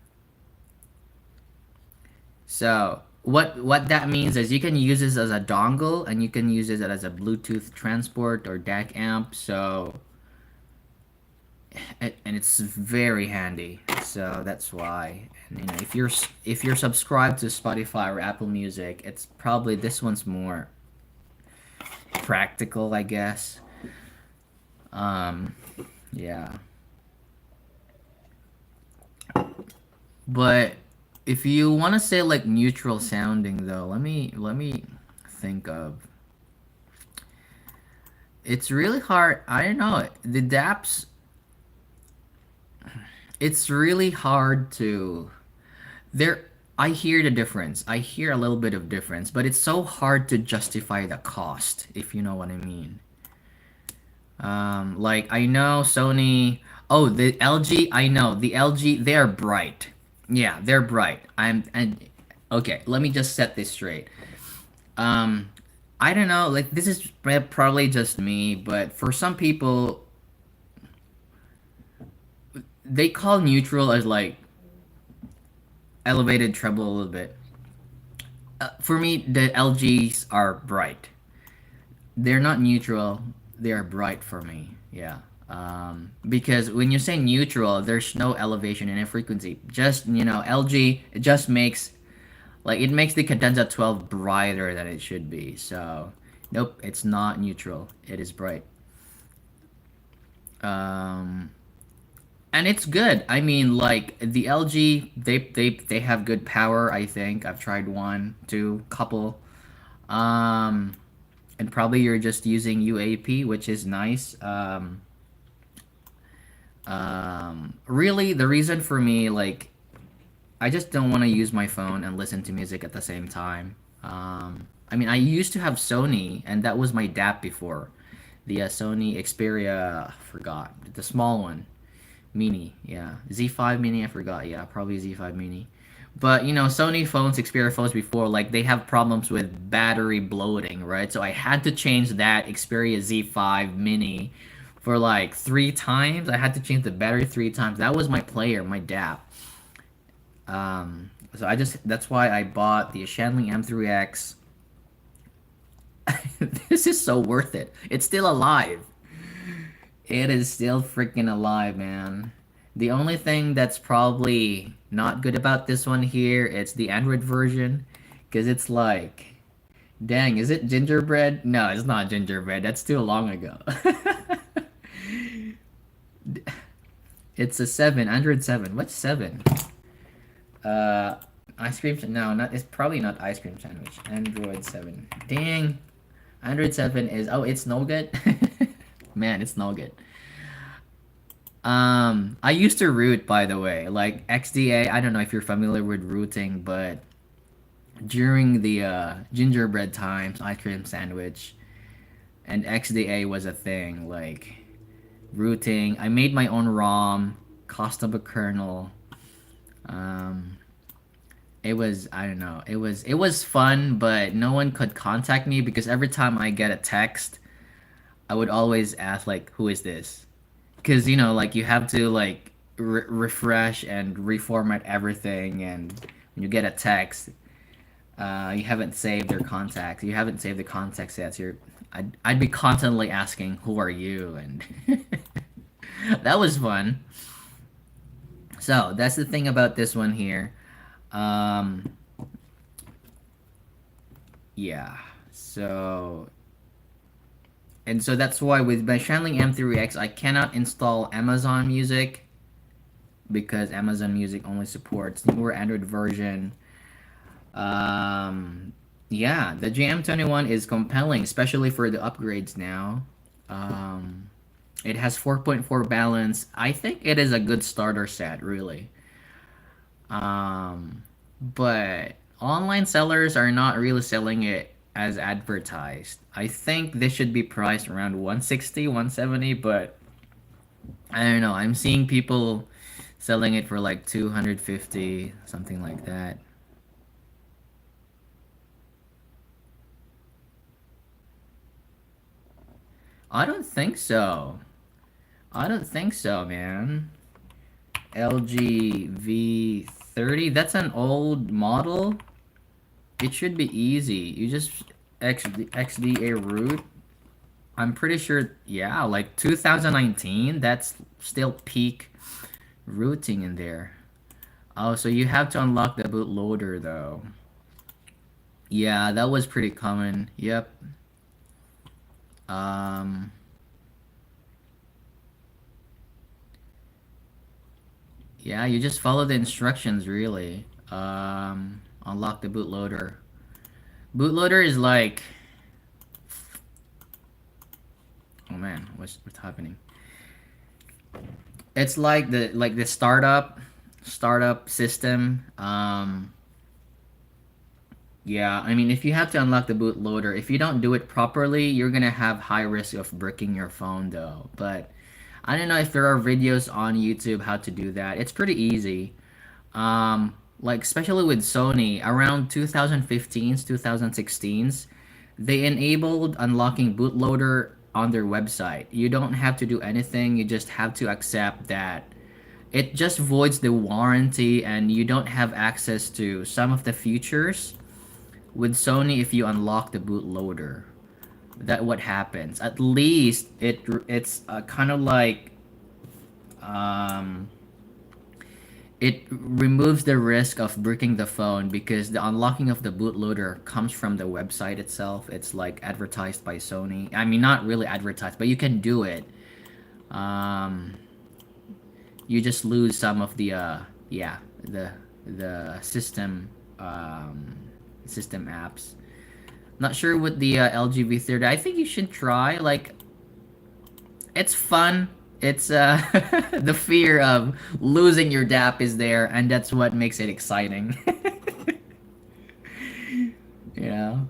so what that means is you can use this as a dongle and you can use it as a Bluetooth transport or DAC amp. So and it's very handy. So that's why. And, if you're subscribed to Spotify or Apple Music, it's probably this one's more practical, I guess. Um, yeah. But if you want to say like neutral sounding though, let me think of. It's really hard. I don't know. The DAPs, it's really hard to there I hear the difference. I hear a little bit of difference, but it's so hard to justify the cost, if you know what I mean. Like I know Sony. Oh, the LG. I know the LG. They're bright. Yeah, they're bright. And okay. Let me just set this straight. Um, I don't know. Like this is probably just me, but for some people, they call neutral as like elevated treble a little bit. For me, the LGs are bright. They're not neutral. They are bright for me. Yeah. Because when you say neutral, there's no elevation in a frequency. Just LG, it just makes like it makes the cadenza 12 brighter than it should be. So, nope, it's not neutral. It is bright. Um, and it's good. I mean, like the LG, they have good power. I think I've tried one, two, couple. Um, and probably you're just using UAP, which is nice. Really, the reason for me, like, I just don't want to use my phone and listen to music at the same time. I mean, I used to have Sony, and that was my DAP before. The Sony Xperia, I forgot. The small one. Mini, yeah. Z5 Mini, I forgot. Yeah, probably Z5 Mini. But you know, Sony phones, Xperia phones before, like they have problems with battery bloating, right? So I had to change that Xperia Z5 Mini for like 3 times. I had to change the battery 3 times. That was my player, my DAP. So that's why I bought the Shanling M3X. This is so worth it. It's still alive. It is still freaking alive, man. The only thing that's probably not good about this one here, it's the Android version, because it's like, dang, is it gingerbread? No, it's not gingerbread. That's too long ago. It's a 7, Android 7. What's 7? Uh, ice cream. No, not. It's probably not ice cream sandwich. Android 7. Dang, Android 7 is. Oh, it's no good. Man, it's no good. I used to root, by the way, like XDA. I don't know if you're familiar with rooting, but during the gingerbread times, ice cream sandwich, and XDA was a thing. Like rooting, I made my own ROM, custom a kernel. Um, it was I don't know. It was fun, but no one could contact me because every time I get a text, I would always ask like, "Who is this?" Because you know, like you have to like refresh and reformat everything, and when you get a text, you haven't saved their contacts. You haven't saved the contacts yet. So I'd be constantly asking, "Who are you?" And that was fun. So that's the thing about this one here. Um, yeah. So and so that's why with my Shanling M3X, I cannot install Amazon Music because Amazon Music only supports newer Android version. Um, yeah, the JM21 is compelling, especially for the upgrades now. Um, it has 4.4 balance. I think it is a good starter set, really. But online sellers are not really selling it as advertised. I think this should be priced around 160, 170, but I don't know. I'm seeing people selling it for like 250, something like that. I don't think so. I don't think so, man. LG V30, that's an old model. It should be easy. You just XDA root. I'm pretty sure, yeah, like 2019, that's still peak rooting in there. Oh, so you have to unlock the bootloader though. Yeah, that was pretty common. Yep. Um, yeah, you just follow the instructions really. Unlock the bootloader. Bootloader is like, oh man, what's happening? It's like the startup system. Yeah, I mean, if you have to unlock the bootloader, if you don't do it properly, you're gonna have high risk of bricking your phone though. But I don't know if there are videos on YouTube how to do that. It's pretty easy. Like especially with Sony, around 2015s, 2016s, they enabled unlocking bootloader on their website. You don't have to do anything. You just have to accept that it just voids the warranty and you don't have access to some of the features with Sony if you unlock the bootloader. That what happens. At least it's kind of like um, it removes the risk of bricking the phone because the unlocking of the bootloader comes from the website itself. It's like advertised by Sony. I mean, not really advertised, but you can do it. Um, you just lose some of the yeah, the system apps. Not sure with the LG V30. I think you should try. Like, it's fun. It's the fear of losing your DAP is there, and that's what makes it exciting. you know.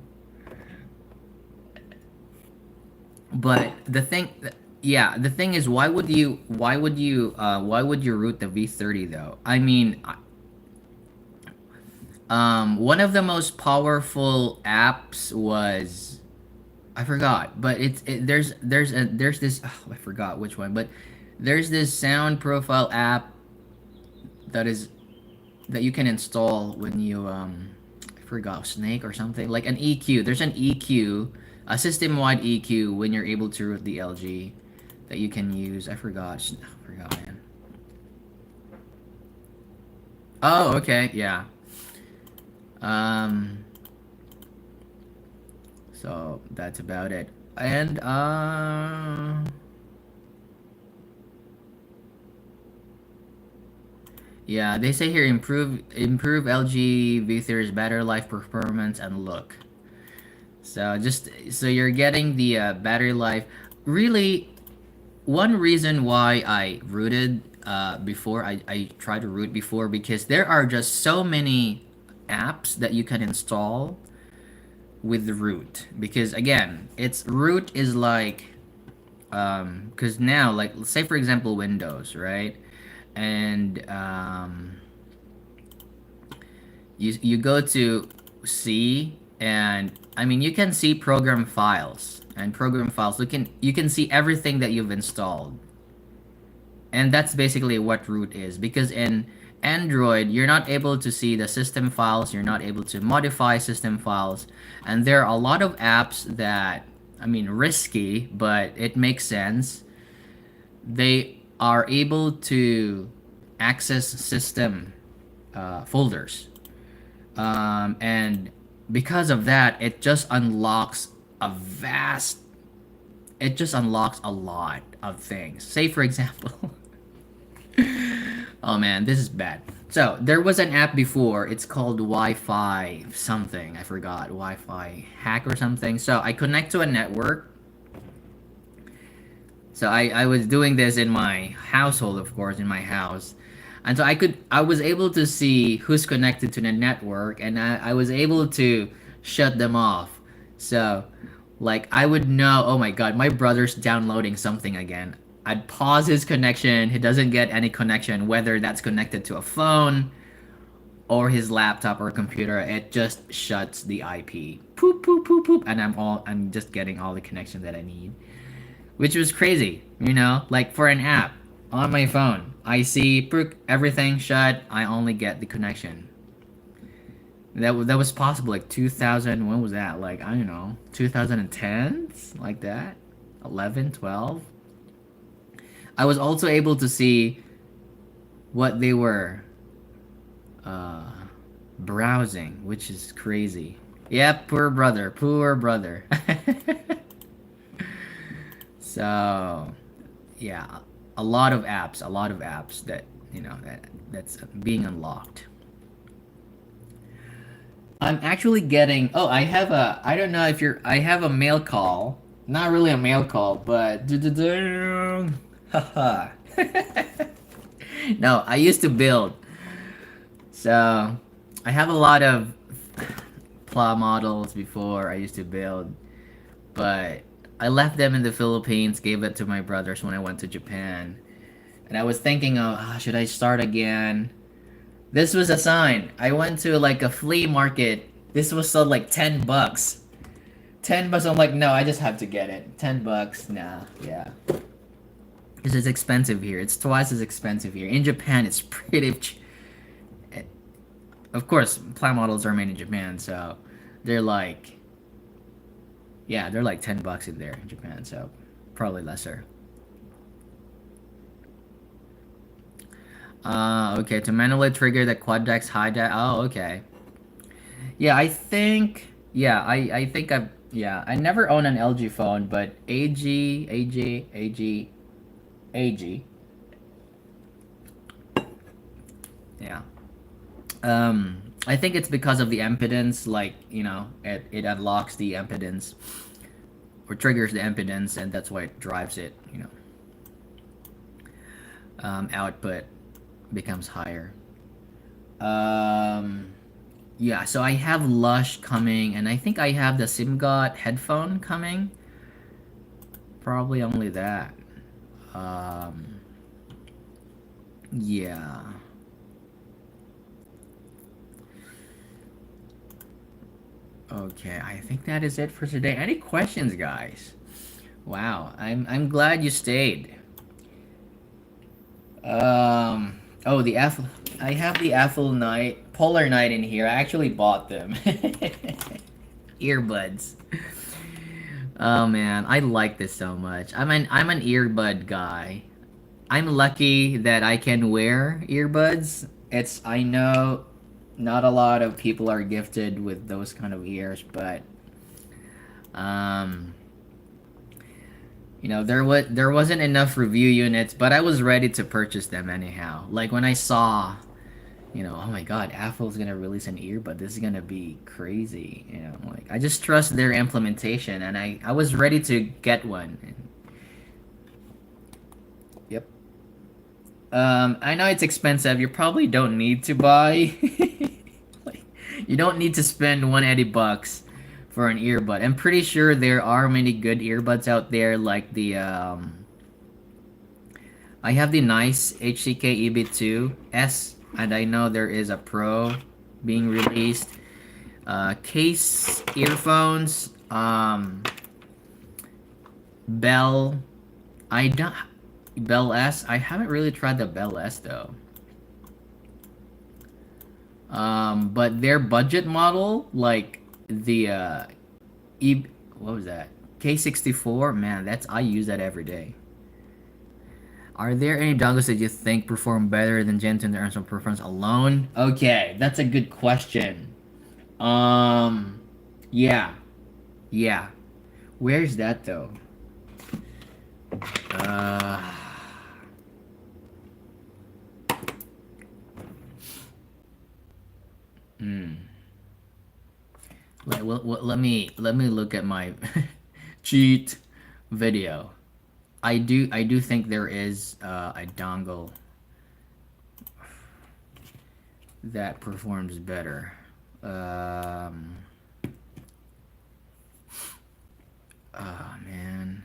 But yeah, the thing is, why would you root the V30 though? I mean, One of the most powerful apps was, I forgot, but there's this, oh, I forgot which one, but there's this sound profile app that is that you can install when you I forgot, Snake or something, like an EQ. There's an EQ, a system-wide EQ when you're able to root the LG that you can use. I forgot, man. Oh, okay, yeah. Um, so that's about it. And yeah, they say here improve LG V3's battery life, performance, and look. So just so you're getting the battery life. Really, one reason why I rooted before, I tried to root before, because there are just so many apps that you can install with the root. Because again, it's root is like because now, like, say for example Windows, right? And you go to C, and I mean you can see program files, and program files you can see everything that you've installed. And that's basically what root is, because in Android you're not able to see the system files, you're not able to modify system files, and there are a lot of apps that, I mean, risky, but it makes sense. They are able to access system folders, and because of that, it just unlocks a lot of things. Say for example, oh man, this is bad. So there was an app before. It's called Wi-Fi something. I forgot. Wi-Fi hack or something. So I connect to a network. So I was doing this in my household, of course, in my house. And so I was able to see who's connected to the network, and I was able to shut them off. So like I would know, oh my god, my brother's downloading something again. I'd pause his connection. He doesn't get any connection, whether that's connected to a phone or his laptop or computer. It just shuts the IP. Poop poop poop poop, and I'm just getting all the connection that I need, which was crazy. Like for an app on my phone, I see everything shut. I only get the connection. That was possible like 2000. When was that? Like I don't know, 2010s, like that, 11, 12. I was also able to see what they were uh, browsing, which is crazy. Yep, poor brother, poor brother. So yeah, a lot of apps that that's being unlocked. I'm actually getting. Oh, I have a. I don't know if you're. I have a mail call. Not really a mail call, but. Haha. No, I used to build. So, I have a lot of plow models before I used to build, but I left them in the Philippines, gave it to my brothers when I went to Japan. And I was thinking of, should I start again? This was a sign. I went to like a flea market. This was sold like $10. $10. I'm like, no, I just have to get it. $10. Nah, yeah. Because it's expensive here. It's twice as expensive here. In Japan, it's pretty. Of course, plant models are made in Japan, so they're like, yeah, they're like $10 in there in Japan, so probably lesser. Okay, to manually trigger the quad-dex hijack. Oh, okay. Yeah, I think. Yeah, I think I've. Yeah, I never owned an LG phone, but AG. Yeah. I think it's because of the impedance. Like it unlocks the impedance or triggers the impedance, and that's why it drives it. Output becomes higher. Um, yeah, so I have Lush coming, and I think I have the SimGot headphone coming. Probably only that. Um, yeah. Okay, I think that is it for today. Any questions, guys? Wow, I'm glad you stayed. Oh, the Apple. I have the Apple Night, Polar Night in here. I actually bought them. Earbuds. Oh man, I like this so much. I'm an earbud guy. I'm lucky that I can wear earbuds. I know not a lot of people are gifted with those kind of ears, but um there wasn't enough review units, but I was ready to purchase them anyhow. Like when I saw, oh my god, Apple's gonna release an earbud. This is gonna be crazy. Like I just trust their implementation, and I was ready to get one. Yep. I know it's expensive. You probably don't need to buy. Like, you don't need to spend 180 bucks for an earbud. I'm pretty sure there are many good earbuds out there, like I have the nice HCK EB2S, and I know there is a Pro being released. Case earphones, Bell. I don't Bell S. I haven't really tried the Bell S though. But their budget model, like the E, what was that? K64. Man, I use that every day. Are there any dongles that you think perform better than Gen 2 in terms of performance alone? Okay, that's a good question. Um, yeah, yeah. Where's that though? Uh, hmm. Let me look at my cheat video. I do think there is a dongle that performs better. Um, oh man.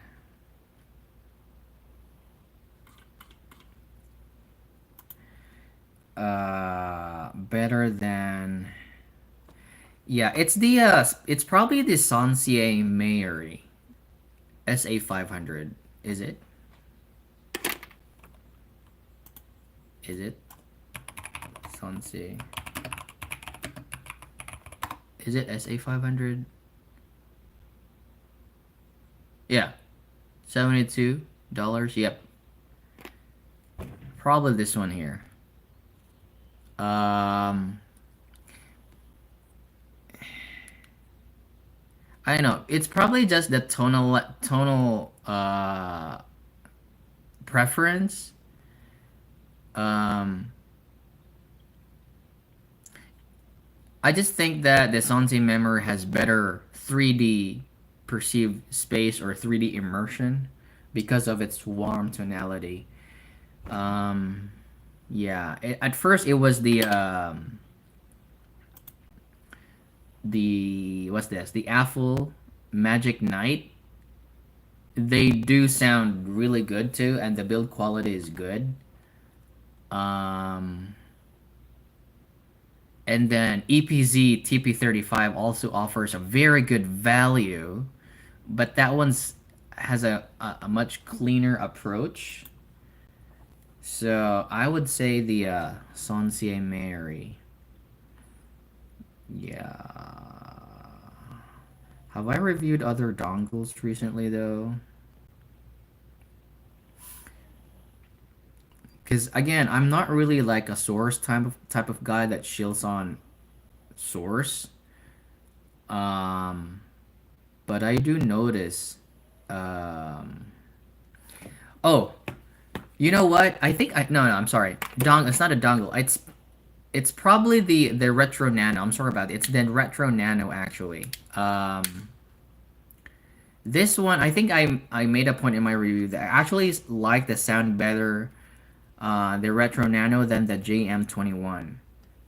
Better than. Yeah, it's probably the Sansier Mayuri SA500. Is it? Is it? Sansier. Is it SA500? Yeah. $72. Yep. Probably this one here. Um I don't know. It's probably just the tonal preference. Um I just think that the Sansi memory has better 3D perceived space or 3D immersion because of its warm tonality. Um yeah, at first it was the what's this? The Apple Magic Night. They do sound really good too, and the build quality is good. Um, and then EPZ TP35 also offers a very good value, but that one's has a much cleaner approach. So I would say the Sansier Mary. Yeah. Have I reviewed other dongles recently though? Because again, I'm not really like a source type of guy that shills on source. Um, but I do notice. Um, oh, you know what? I think I no no I'm sorry. It's not a dongle. It's probably the Retro Nano. I'm sorry about it. It's the Retro Nano actually. This one I think I made a point in my review that I actually like the sound better the Retro Nano than the JM21.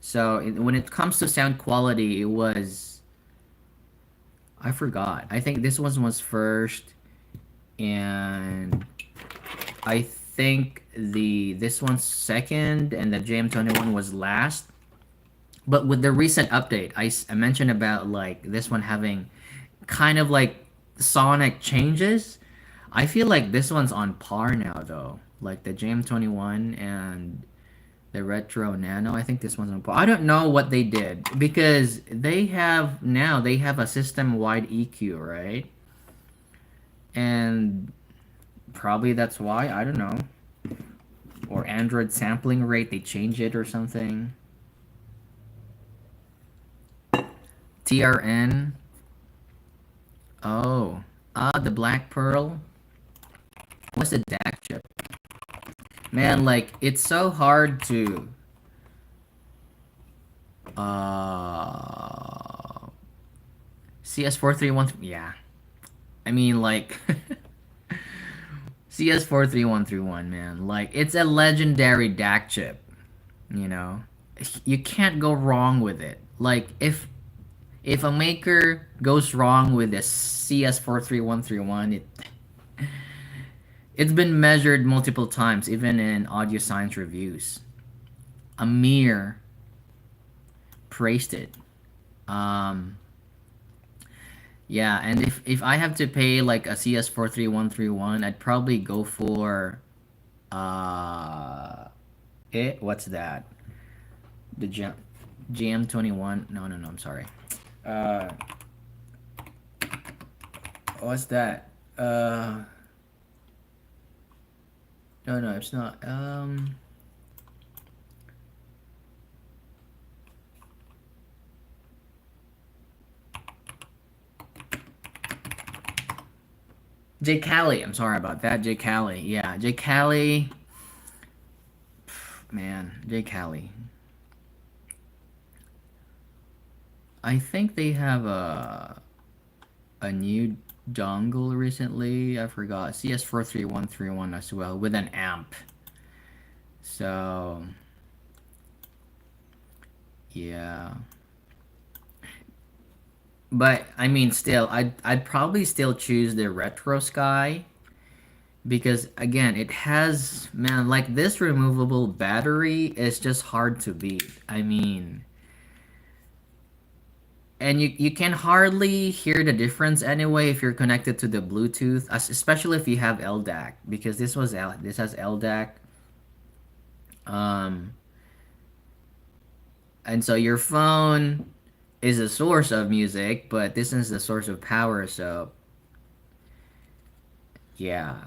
So when it comes to sound quality, it was I forgot. I think this one was first, and I think this one's second, and the JM21 was last. But with the recent update, I mentioned about like this one having kind of like sonic changes. I feel like this one's on par now though. Like the JM21 and the Retro Nano, I think this one's on par. I don't know what they did because they have a system-wide EQ, right? And probably that's why, I don't know. Or Android sampling rate, they change it or something. TRN. Oh. The Black Pearl. What's the DAC chip? Man, like, it's so hard to... Uh... CS431... Yeah. I mean, like... CS43131, man. Like, it's a legendary DAC chip. You know? You can't go wrong with it. Like, if a maker goes wrong with the CS43131, it's been measured multiple times, even in audio science reviews. Amir praised it. Um, yeah, and if I have to pay like a CS43131, I'd probably go for uh, what's that? The GM21. No, no, no. I'm sorry. Uh, what's that? No, no, it's not. J Cali. I'm sorry about that. J Cali. Yeah, J Cali. Man, J Cali. I think they have a new dongle recently. I forgot. CS43131 as well with an amp. So yeah. But I mean still I'd probably still choose the Retro Sky because again it has man like this removable battery is just hard to beat. I mean and you can hardly hear the difference anyway if you're connected to the Bluetooth, especially if you have LDAC because this has LDAC. Um, and so your phone is a source of music, but this is the source of power. So yeah,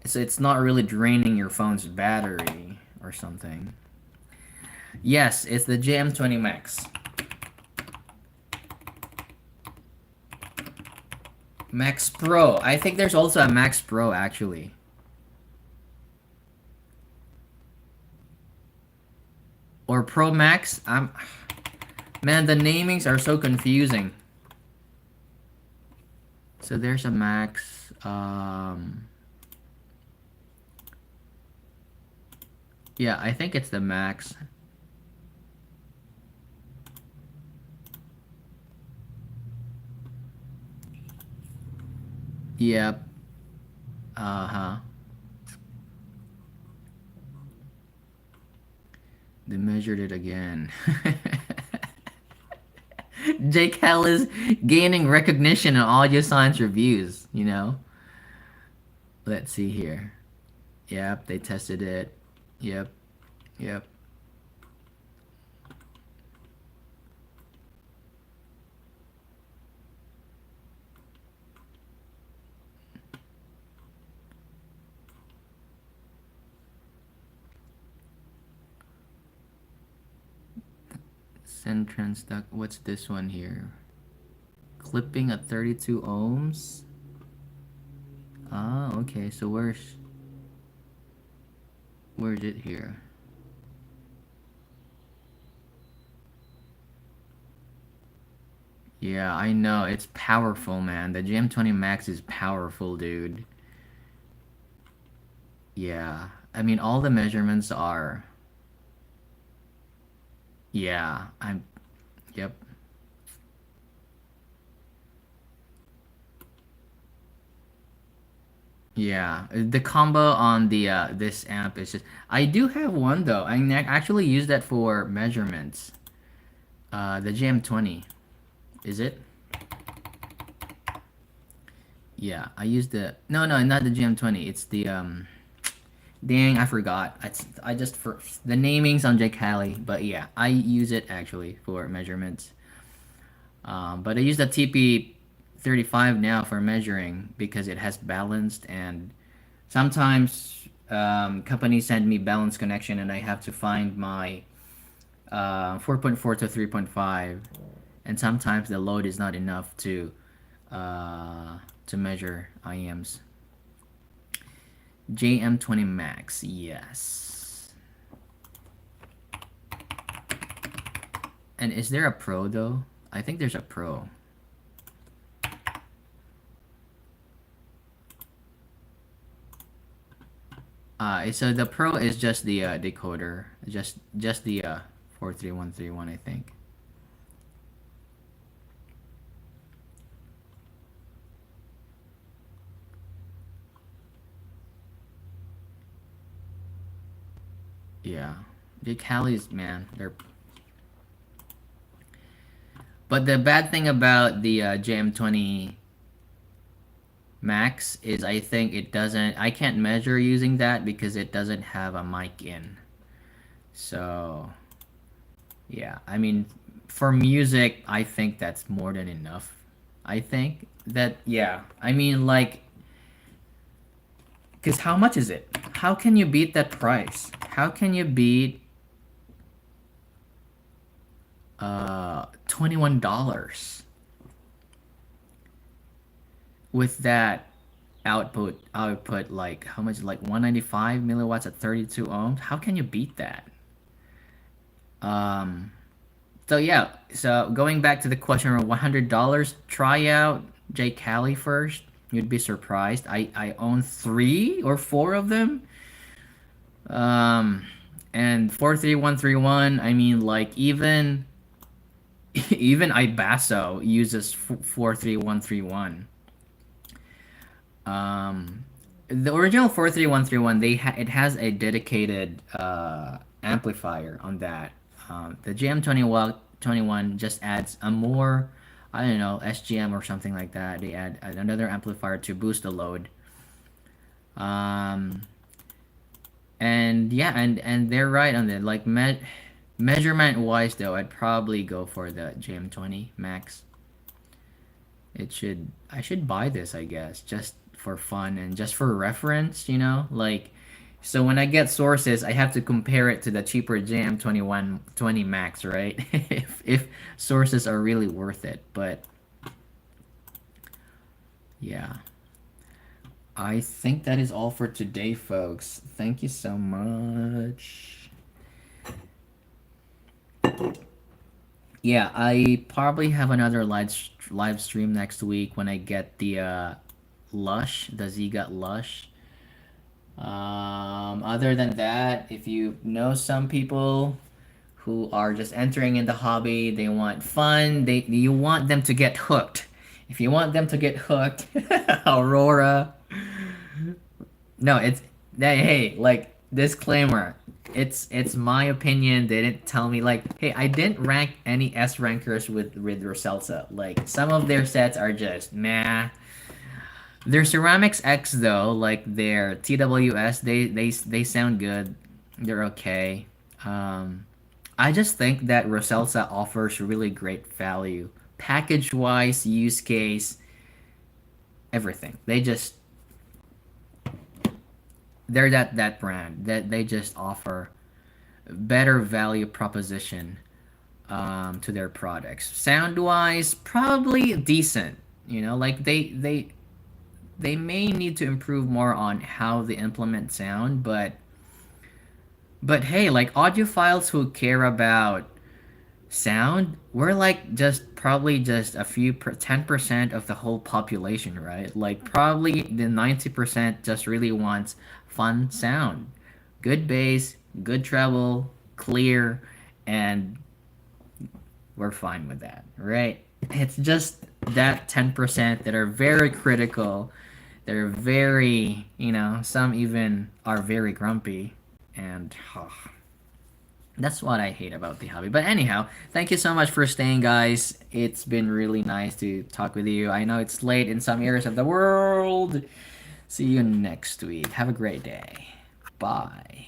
so it's not really draining your phone's battery or something. Yes, it's the JM20 Max. Max Pro. I think there's also a Max Pro actually. Or Pro Max. Man, the namings are so confusing. So there's a Max. Yeah, I think it's the Max. Yep. Uh-huh. They measured it again. Jake Hell is gaining recognition in audio science reviews, you know? Let's see here. Yep, they tested it. Yep, yep. Send transduct. What's this one here? Clipping at 32 ohms? Ah, okay, so where's it here? Yeah, I know. It's powerful, man. The GM20 Max is powerful, dude. Yeah. I mean, all the measurements are... Yeah, Yep. Yeah, the combo on the this amp is just. I do have one though. Actually use that for measurements. The JM20, is it? Yeah, I use the no, not the JM20. It's the dang, I forgot. I just for the namings on Jake Halley, but yeah, I use it actually for measurements. But I use the TP35 now for measuring because it has balanced, and sometimes companies send me balance connection and I have to find my 4.4 to 3.5, and sometimes the load is not enough to measure IMs. JM20 Max, yes. And is there a Pro though? I think there's a Pro. So the Pro is just the decoder, just the 43131, I think. Yeah, the Callies, man, they're. But the bad thing about the JM20 Max is I think it doesn't. I can't measure using that because it doesn't have a mic in. So yeah, I mean, for music, I think that's more than enough. I think that yeah. I mean, like, because how much is it? How can you beat that price? How can you beat $21 with that output like how much, like 195 milliwatts at 32 ohms? How can you beat that? Um so yeah, so going back to the question of $100, try out J Cali first. You'd be surprised. I own 3 or 4 of them. Um and 43131, I mean, like, even Ibasso uses 43131. Um, the original 43131, it has a dedicated amplifier on that. The JM21 just adds a more, I don't know, SGM or something like that. They add another amplifier to boost the load. Um, and yeah, and they're right on that. Like measurement wise though, I'd probably go for the JM20 Max. I should buy this, I guess, just for fun and just for reference, like, so when I get sources, I have to compare it to the cheaper JM21 20 Max, right? If sources are really worth it. But yeah, I think that is all for today, folks. Thank you so much. Yeah, I probably have another live stream next week when I get the Lush, the Zgut Lush. Other than that, if you know some people who are just entering in the hobby, they want fun, you want them to get hooked. If you want them to get hooked, Aurora. No, it's hey, like, disclaimer. It's my opinion. They didn't tell me, like, hey, I didn't rank any S rankers with Roseselsa. Like, some of their sets are just meh. Their Ceramics X though, like their TWS, they sound good. They're okay. Um, I just think that Roseselsa offers really great value, package wise, use case, everything. They're that brand that they just offer better value proposition to their products. Sound wise, probably decent. Like they may need to improve more on how they implement sound, but hey, like, audiophiles who care about sound, we're like just probably just 10% of the whole population, right? Like, probably the 90% just really wants fun sound, good bass, good treble, clear, and we're fine with that, right? It's just that 10% that are very critical They're very, some even are very grumpy, and that's what I hate about the hobby. But anyhow, thank you so much for staying, guys. It's been really nice to talk with you. I know it's late in some areas of the world. See you next week. Have a great day. Bye.